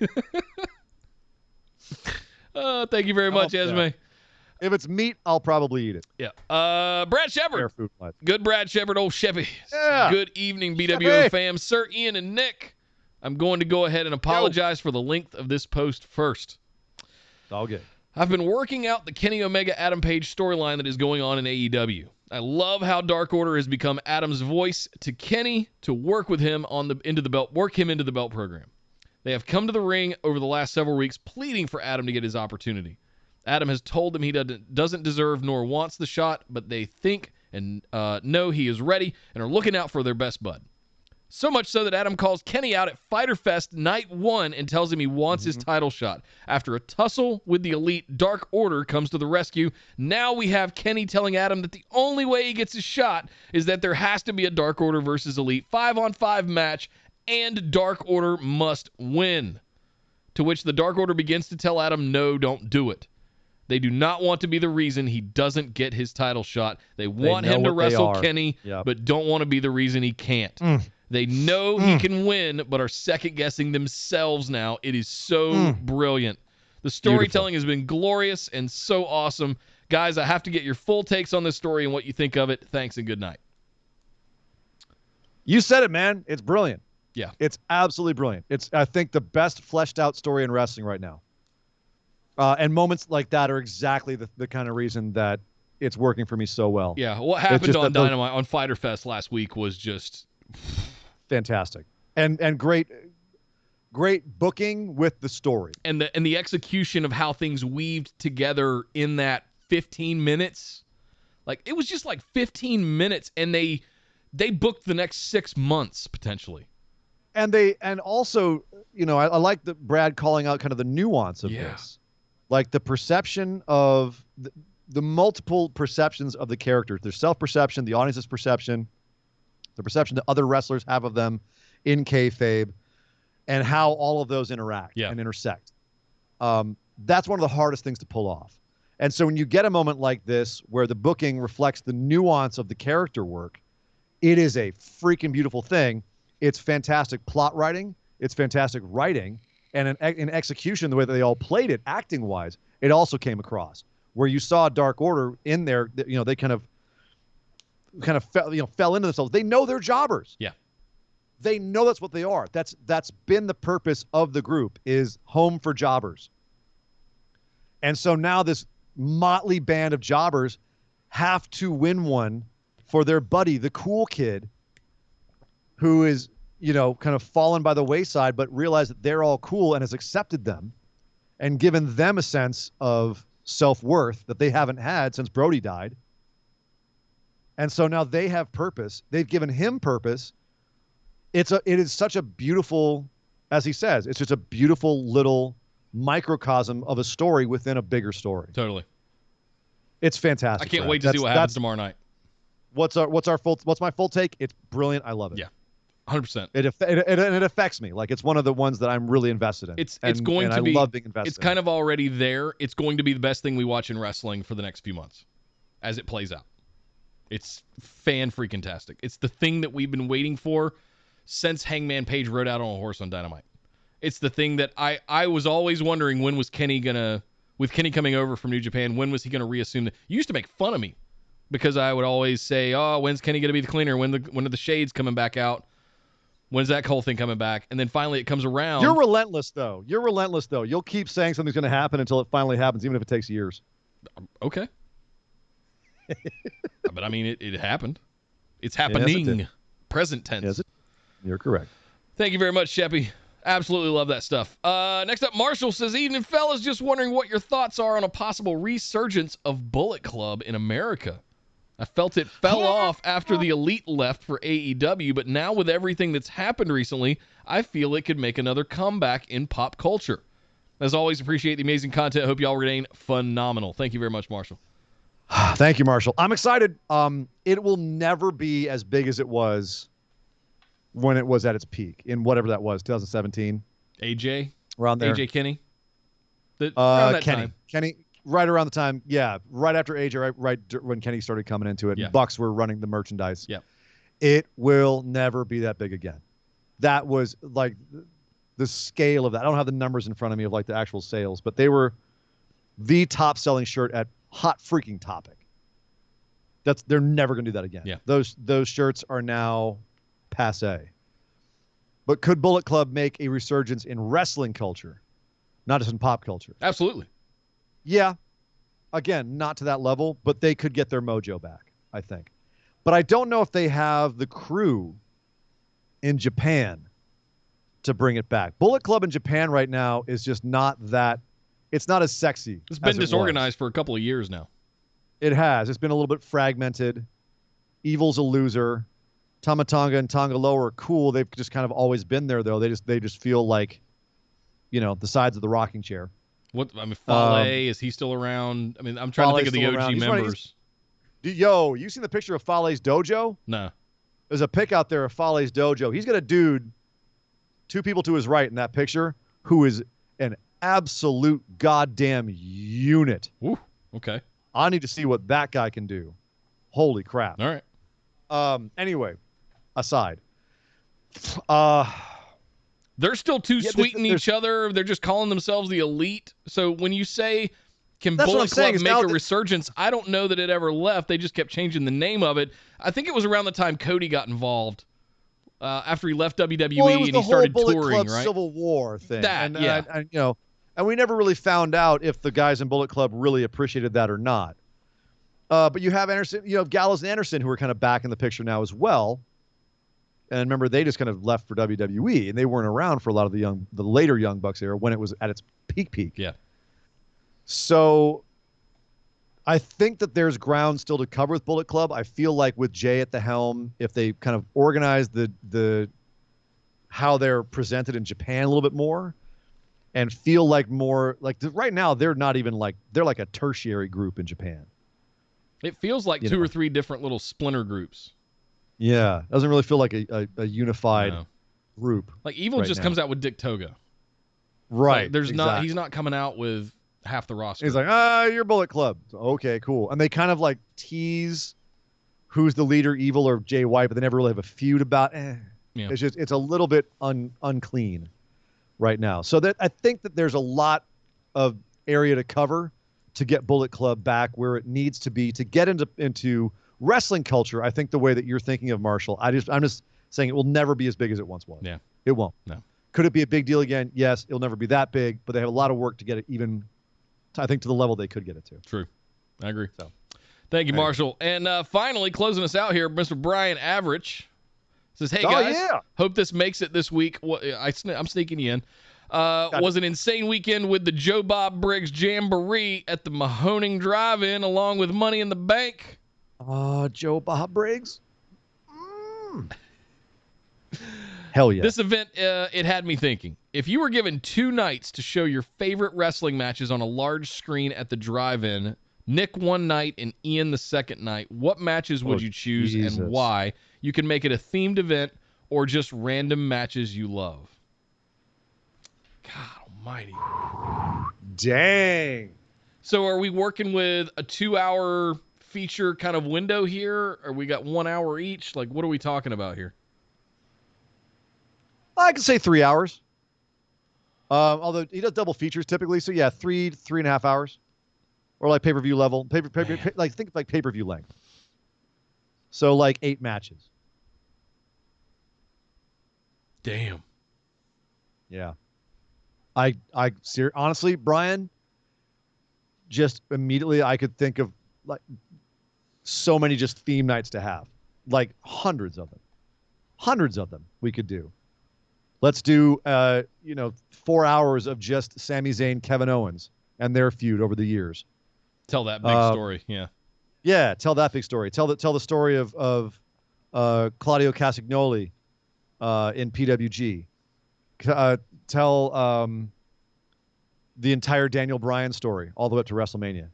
Thank you very much, Esme. Yeah. If it's meat, I'll probably eat it. Yeah. Brad Shepard. Good Brad Shepard, old Sheppy. Yeah. Good evening, BWO fam. Sir Ian and Nick. I'm going to go ahead and apologize for the length of this post first. It's all good. I've been working out the Kenny Omega Adam Page storyline that is going on in AEW. I love how Dark Order has become Adam's voice to Kenny to work with him into the belt program. They have come to the ring over the last several weeks pleading for Adam to get his opportunity. Adam has told them he doesn't deserve nor wants the shot, but they think and know he is ready and are looking out for their best bud. So much so that Adam calls Kenny out at Fyter Fest Night 1 and tells him he wants his title shot. After a tussle with the Elite, Dark Order comes to the rescue. Now we have Kenny telling Adam that the only way he gets his shot is that there has to be a Dark Order versus Elite 5-on-5 match, and Dark Order must win. To which the Dark Order begins to tell Adam, no, don't do it. They do not want to be the reason he doesn't get his title shot. They want him to wrestle Kenny, but don't want to be the reason he can't. They know he can win, but are second-guessing themselves now. It is so brilliant. The storytelling has been glorious and so awesome. Guys, I have to get your full takes on this story and what you think of it. Thanks and good night. You said it, man. It's brilliant. Yeah. It's absolutely brilliant. It's, I think, the best fleshed out story in wrestling right now. And moments like that are exactly the kind of reason that it's working for me so well. Yeah. What happened on Dynamite, on Fyter Fest last week was just fantastic. And great booking with the story. And the execution of how things weaved together in that 15 minutes. Like, it was just like 15 minutes, and they booked the next 6 months potentially. And also, you know, I like that Brad calling out kind of the nuance of this. Like the perception of the multiple perceptions of the characters, their self-perception, the audience's perception, the perception that other wrestlers have of them in kayfabe, and how all of those interact and intersect. That's one of the hardest things to pull off. And so when you get a moment like this where the booking reflects the nuance of the character work, it is a freaking beautiful thing. It's fantastic plot writing. It's fantastic writing. And in execution, the way that they all played it, acting-wise, it also came across. Where you saw Dark Order in there, you know, they kind of fell into themselves. They know they're jobbers. Yeah. They know that's what they are. That's been the purpose of the group, is home for jobbers. And so now this motley band of jobbers have to win one for their buddy, the cool kid, who is, you know, kind of fallen by the wayside, but realized that they're all cool and has accepted them and given them a sense of self-worth that they haven't had since Brody died. And so now they have purpose. They've given him purpose. It is such a beautiful, as he says, it's just a beautiful little microcosm of a story within a bigger story. Totally. It's fantastic. I can't wait to see what happens tomorrow night. What's my full take? It's brilliant. I love it. Yeah. 100%. It affects me. Like, it's one of the ones that I'm really invested in. I love being invested. It's kind of already there. It's going to be the best thing we watch in wrestling for the next few months as it plays out. It's fan-freaking-tastic. It's the thing that we've been waiting for since Hangman Page rode out on a horse on Dynamite. It's the thing that I was always wondering, when was Kenny with Kenny coming over from New Japan, when was he going to reassume that? You used to make fun of me because I would always say, oh, when's Kenny going to be the cleaner? When are the shades coming back out? When's that whole thing coming back? And then finally it comes around. You're relentless, though. You'll keep saying something's going to happen until it finally happens, even if it takes years. Okay. But I mean, it happened. It's happening. Yes, Present tense. Yes, you're correct. Thank you very much, Sheppy. Absolutely love that stuff. Next up, Marshall says, evening, fellas, just wondering what your thoughts are on a possible resurgence of Bullet Club in America. I felt it fell off after the Elite left for AEW, but now with everything that's happened recently, I feel it could make another comeback in pop culture. As always, appreciate the amazing content. Hope y'all remain phenomenal. Thank you very much, Marshall. Thank you, Marshall. I'm excited. It will never be as big as it was when it was at its peak in whatever that was, 2017. AJ? Around there. AJ Kenny? Around that time. Kenny, right around the time, right after AJ, right when Kenny started coming into it. Yeah. And Bucks were running the merchandise. Yeah. It will never be that big again. That was like the scale of that. I don't have the numbers in front of me of like the actual sales, but they were the top selling shirt at Hot Freaking Topic. They're never going to do that again. Yeah. Those shirts are now passé. But could Bullet Club make a resurgence in wrestling culture, not just in pop culture? Absolutely. Yeah. Again, not to that level, but they could get their mojo back, I think. But I don't know if they have the crew in Japan to bring it back. Bullet Club in Japan right now is just not that. It's not as sexy. It's been disorganized for a couple of years now. It has. It's been a little bit fragmented. Evil's a loser. Tamatanga and Tongalo are cool. They've just kind of always been there, though. They just feel like, the sides of the rocking chair. Fale, is he still around? I mean, I'm trying to think of the OG members. You seen the picture of Fale's dojo? No. There's a pic out there of Fale's dojo. He's got a dude, two people to his right in that picture, who is an absolute goddamn unit. Ooh, okay. I need to see what that guy can do. Holy crap. All right. Anyway, aside. The They're still too sweet in there's- each other. They're just calling themselves the elite. So when you say, can That's what I'm Bullet saying, Club is make now a that- resurgence? I don't know that it ever left. They just kept changing the name of it. I think it was around the time Cody got involved after he left WWE Well, it was and the he whole started Bullet touring, Club right? Civil War thing. That, and, you know, and we never really found out if the guys in Bullet Club really appreciated that or not. But you have Anderson, you know, Gallows and Anderson, who are kind of back in the picture now as well. And remember, they just kind of left for WWE, and they weren't around for a lot of the later Young Bucks era when it was at its peak. Yeah. So I think that there's ground still to cover with Bullet Club. I feel like with Jay at the helm, if they kind of organize the how they're presented in Japan a little bit more, and feel like more like right now they're not even like they're like a tertiary group in Japan. It feels like two or three different little splinter groups. Yeah, it doesn't really feel like a unified group. Like Evil right just now. comes out with Dick Toga. Right. Like, there's exactly. he's not coming out with half the roster. He's like, you're Bullet Club. Okay, cool. And they kind of like tease who's the leader, Evil or Jay White, but they never really have a feud about. Yeah. It's a little bit unclean right now. So that I think that there's a lot of area to cover to get Bullet Club back where it needs to be to get into wrestling culture. I think the way that you're thinking of, Marshall, I'm just saying it will never be as big as it once was. Yeah. It won't. No. Could it be a big deal again? Yes, it'll never be that big, but they have a lot of work to get it even, I think, to the level they could get it to. True. I agree. So, thank you, Marshall. And finally, closing us out here, Mr. Brian Average says, hey, Oh, guys, yeah. hope this makes it this week. I'm sneaking you in. Was an insane weekend with the Joe Bob Briggs Jamboree at the Mahoning Drive-In along with Money in the Bank. Joe Bob Briggs. Hell yeah. This event, it had me thinking. If you were given 2 nights to show your favorite wrestling matches on a large screen at the drive-in, Nick one night and Ian the second night, what matches would you choose and why? You can make it a themed event or just random matches you love. God almighty. Dang. So are we working with a 2-hour feature kind of window here? Or we got 1 hour each? Like, what are we talking about here? I could say 3 hours. Although he does double features typically, so yeah, 3.5 hours, or like pay-per-view level, like think like pay-per-view length. So like 8 matches. Damn. Yeah. Honestly, Brian, just immediately I could think of like so many just theme nights to have, like hundreds of them we could do. Let's do 4 hours of just Sami Zayn, Kevin Owens, and their feud over the years. Tell that big story. Yeah. Yeah, tell that big story. Tell the story of Claudio Castagnoli in PWG. Tell the entire Daniel Bryan story all the way up to WrestleMania.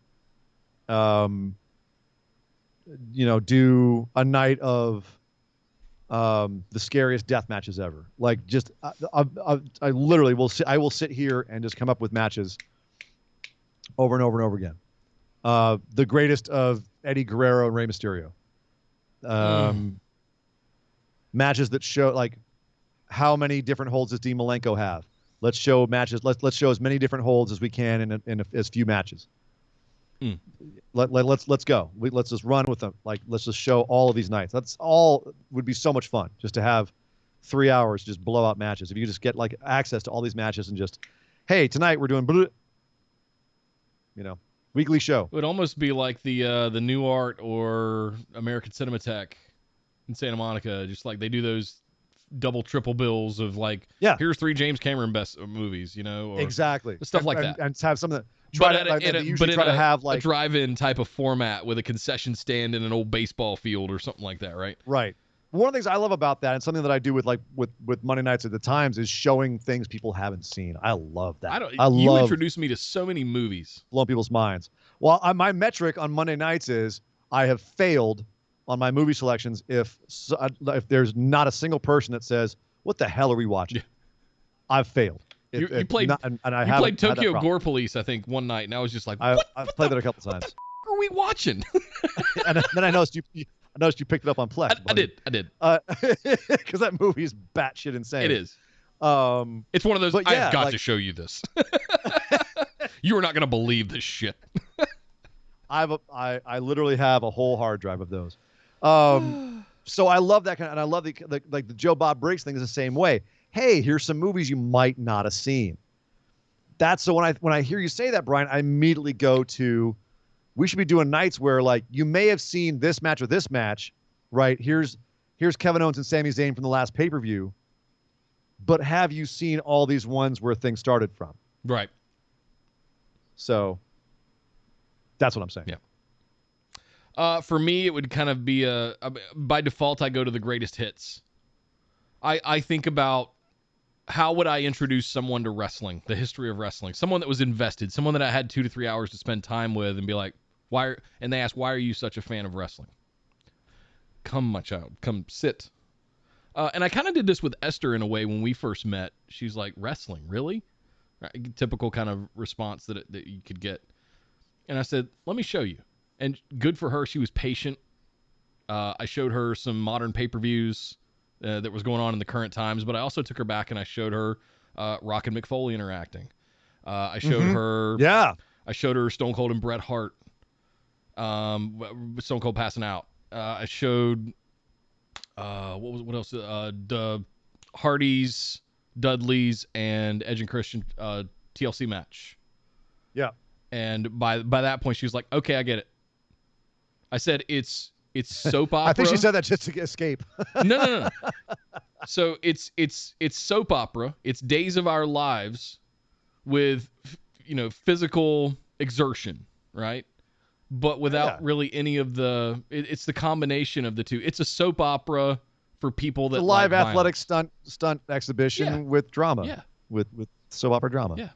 Do a night of the scariest death matches ever. Like just I literally I will sit here and just come up with matches over and over and over again. The greatest of Eddie Guerrero and Rey Mysterio. Matches that show like how many different holds does Dean Malenko have? Let's show matches. Let's show as many different holds as we can in as few matches. Let's go. Let's just run with them. Like let's just show all of these nights. That's all would be so much fun just to have 3 hours just blow out matches. If you just get like access to all these matches and just, hey, tonight we're doing, weekly show. It would almost be like the New Art or American Cinematheque in Santa Monica. Just like they do those double, triple bills of like, here's 3 James Cameron best movies, or exactly stuff like that. And have some of the. Try to have like a drive-in type of format with a concession stand in an old baseball field or something like that, right? Right. One of the things I love about that, and something that I do with Monday nights at the Times, is showing things people haven't seen. I love that. You introduced me to so many movies, blowing people's minds. Well, my metric on Monday nights is I have failed on my movie selections if there's not a single person that says, "What the hell are we watching?" Yeah. I've failed. You played Tokyo Gore Police, I think, one night, and I was just like, I've played that a couple times. What the f- are we watching? And then I noticed you picked it up on Plex. I did. Because that movie is batshit insane. It is. It's one of those, but I yeah, have got like- to show you this. You are not going to believe this shit. I literally have a whole hard drive of those. So I love that kind of, and I love the Joe Bob Briggs thing is the same way. Hey, here's some movies you might not have seen. That's so when I hear you say that, Brian, I immediately go to, we should be doing nights where like you may have seen this match or this match, right? Here's Kevin Owens and Sami Zayn from the last pay-per-view, but have you seen all these ones where things started from? Right. So that's what I'm saying. Yeah. For me, it would kind of be by default, I go to the greatest hits. I think about how would I introduce someone to wrestling, the history of wrestling, someone that was invested, someone that I had 2 to 3 hours to spend time with, and be like, and they ask, why are you such a fan of wrestling? Come, my child, come sit. And I kind of did this with Esther in a way when we first met. She's like, wrestling, really? Typical kind of response that you could get. And I said, let me show you. And good for her, she was patient. I showed her some modern pay-per-views that was going on in the current times, but I also took her back and I showed her Rock and McFoley interacting. I showed her... Yeah. I showed her Stone Cold and Bret Hart. Stone Cold passing out. I showed... what else? The Hardys, Dudleys, and Edge and Christian TLC match. Yeah. And by that point, she was like, okay, I get it. I said, it's soap opera. I think she said that just to escape. No. So it's soap opera. It's days of our lives with, physical exertion, right? But without really any of the, it's the combination of the two. It's a soap opera for people that It's a live like athletic violence. stunt exhibition with drama. Yeah. With soap opera drama. Yeah.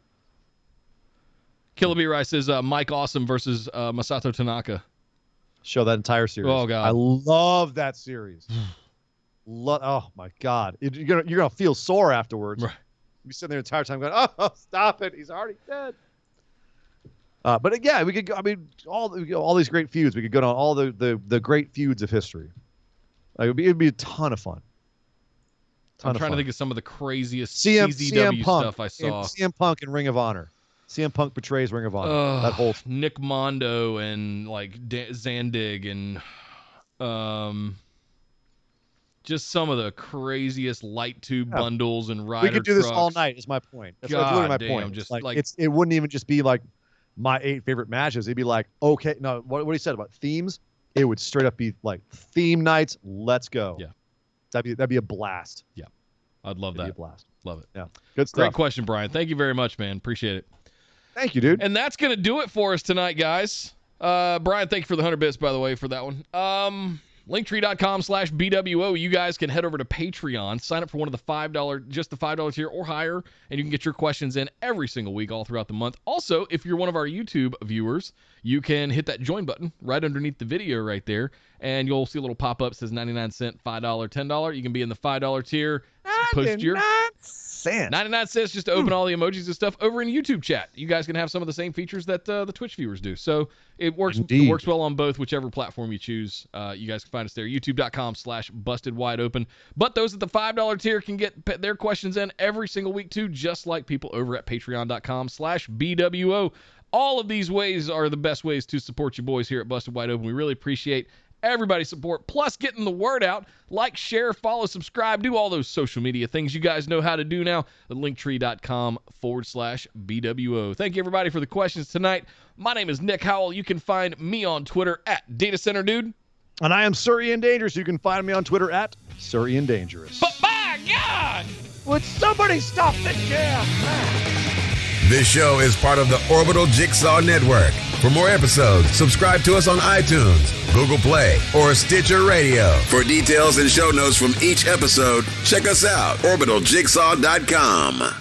Killer B Rice says Mike Awesome versus Masato Tanaka. Show that entire series. Oh, God. I love that series. Oh my God. You're gonna feel sore afterwards. Right. You're sitting there the entire time going, oh, stop it. He's already dead. But yeah, we could go, I mean, all these great feuds. We could go down all the great feuds of history. Like, it'd be a ton of fun. I'm trying to think of some of the craziest CM CZW Punk stuff I saw. CM Punk in Ring of Honor. CM Punk betrays Ring of Honor. That whole Nick Mondo and like Zandig and just some of the craziest light tube bundles and rider we could do this all trucks. night. Is my point. That's God literally my damn, point. just like like- it wouldn't even just be like my 8 favorite matches. It'd be like, okay, no, what he said about themes, it would straight up be like theme nights. Let's go. Yeah. That'd be a blast. Yeah. I'd love That'd that. be a blast. Love it. Yeah. Good stuff. Great question, Brian. Thank you very much, man. Appreciate it. Thank you, dude. And that's going to do it for us tonight, guys. Brian, thank you for the 100 bits, by the way, for that one. Linktree.com/BWO. You guys can head over to Patreon, sign up for one of the $5, just the $5 tier or higher, and you can get your questions in every single week all throughout the month. Also, if you're one of our YouTube viewers, you can hit that join button right underneath the video right there, and you'll see a little pop-up that says 99-cent, $5, $10. You can be in the $5 tier. Post your 99 cents just to open all the emojis and stuff over in YouTube chat. You guys can have some of the same features that the Twitch viewers do. So it works. Indeed. It works well on both, whichever platform you choose. You guys can find us there. YouTube.com/BustedWideOpen. But those at the $5 tier can get their questions in every single week too, just like people over at Patreon.com/BWO. All of these ways are the best ways to support you boys here at Busted Wide Open. We really appreciate everybody's support, plus getting the word out. Like, share, follow, subscribe, do all those social media things you guys know how to do now at linktree.com/BWO. Thank you, everybody, for the questions tonight. My name is Nick Howell. You can find me on Twitter at Data Center Dude. And I am Sir Ian Dangerous. You can find me on Twitter at Sir Ian Dangerous. But by God! Would somebody stop the jam? This show is part of the Orbital Jigsaw Network. For more episodes, subscribe to us on iTunes, Google Play, or Stitcher Radio. For details and show notes from each episode, check us out, orbitaljigsaw.com.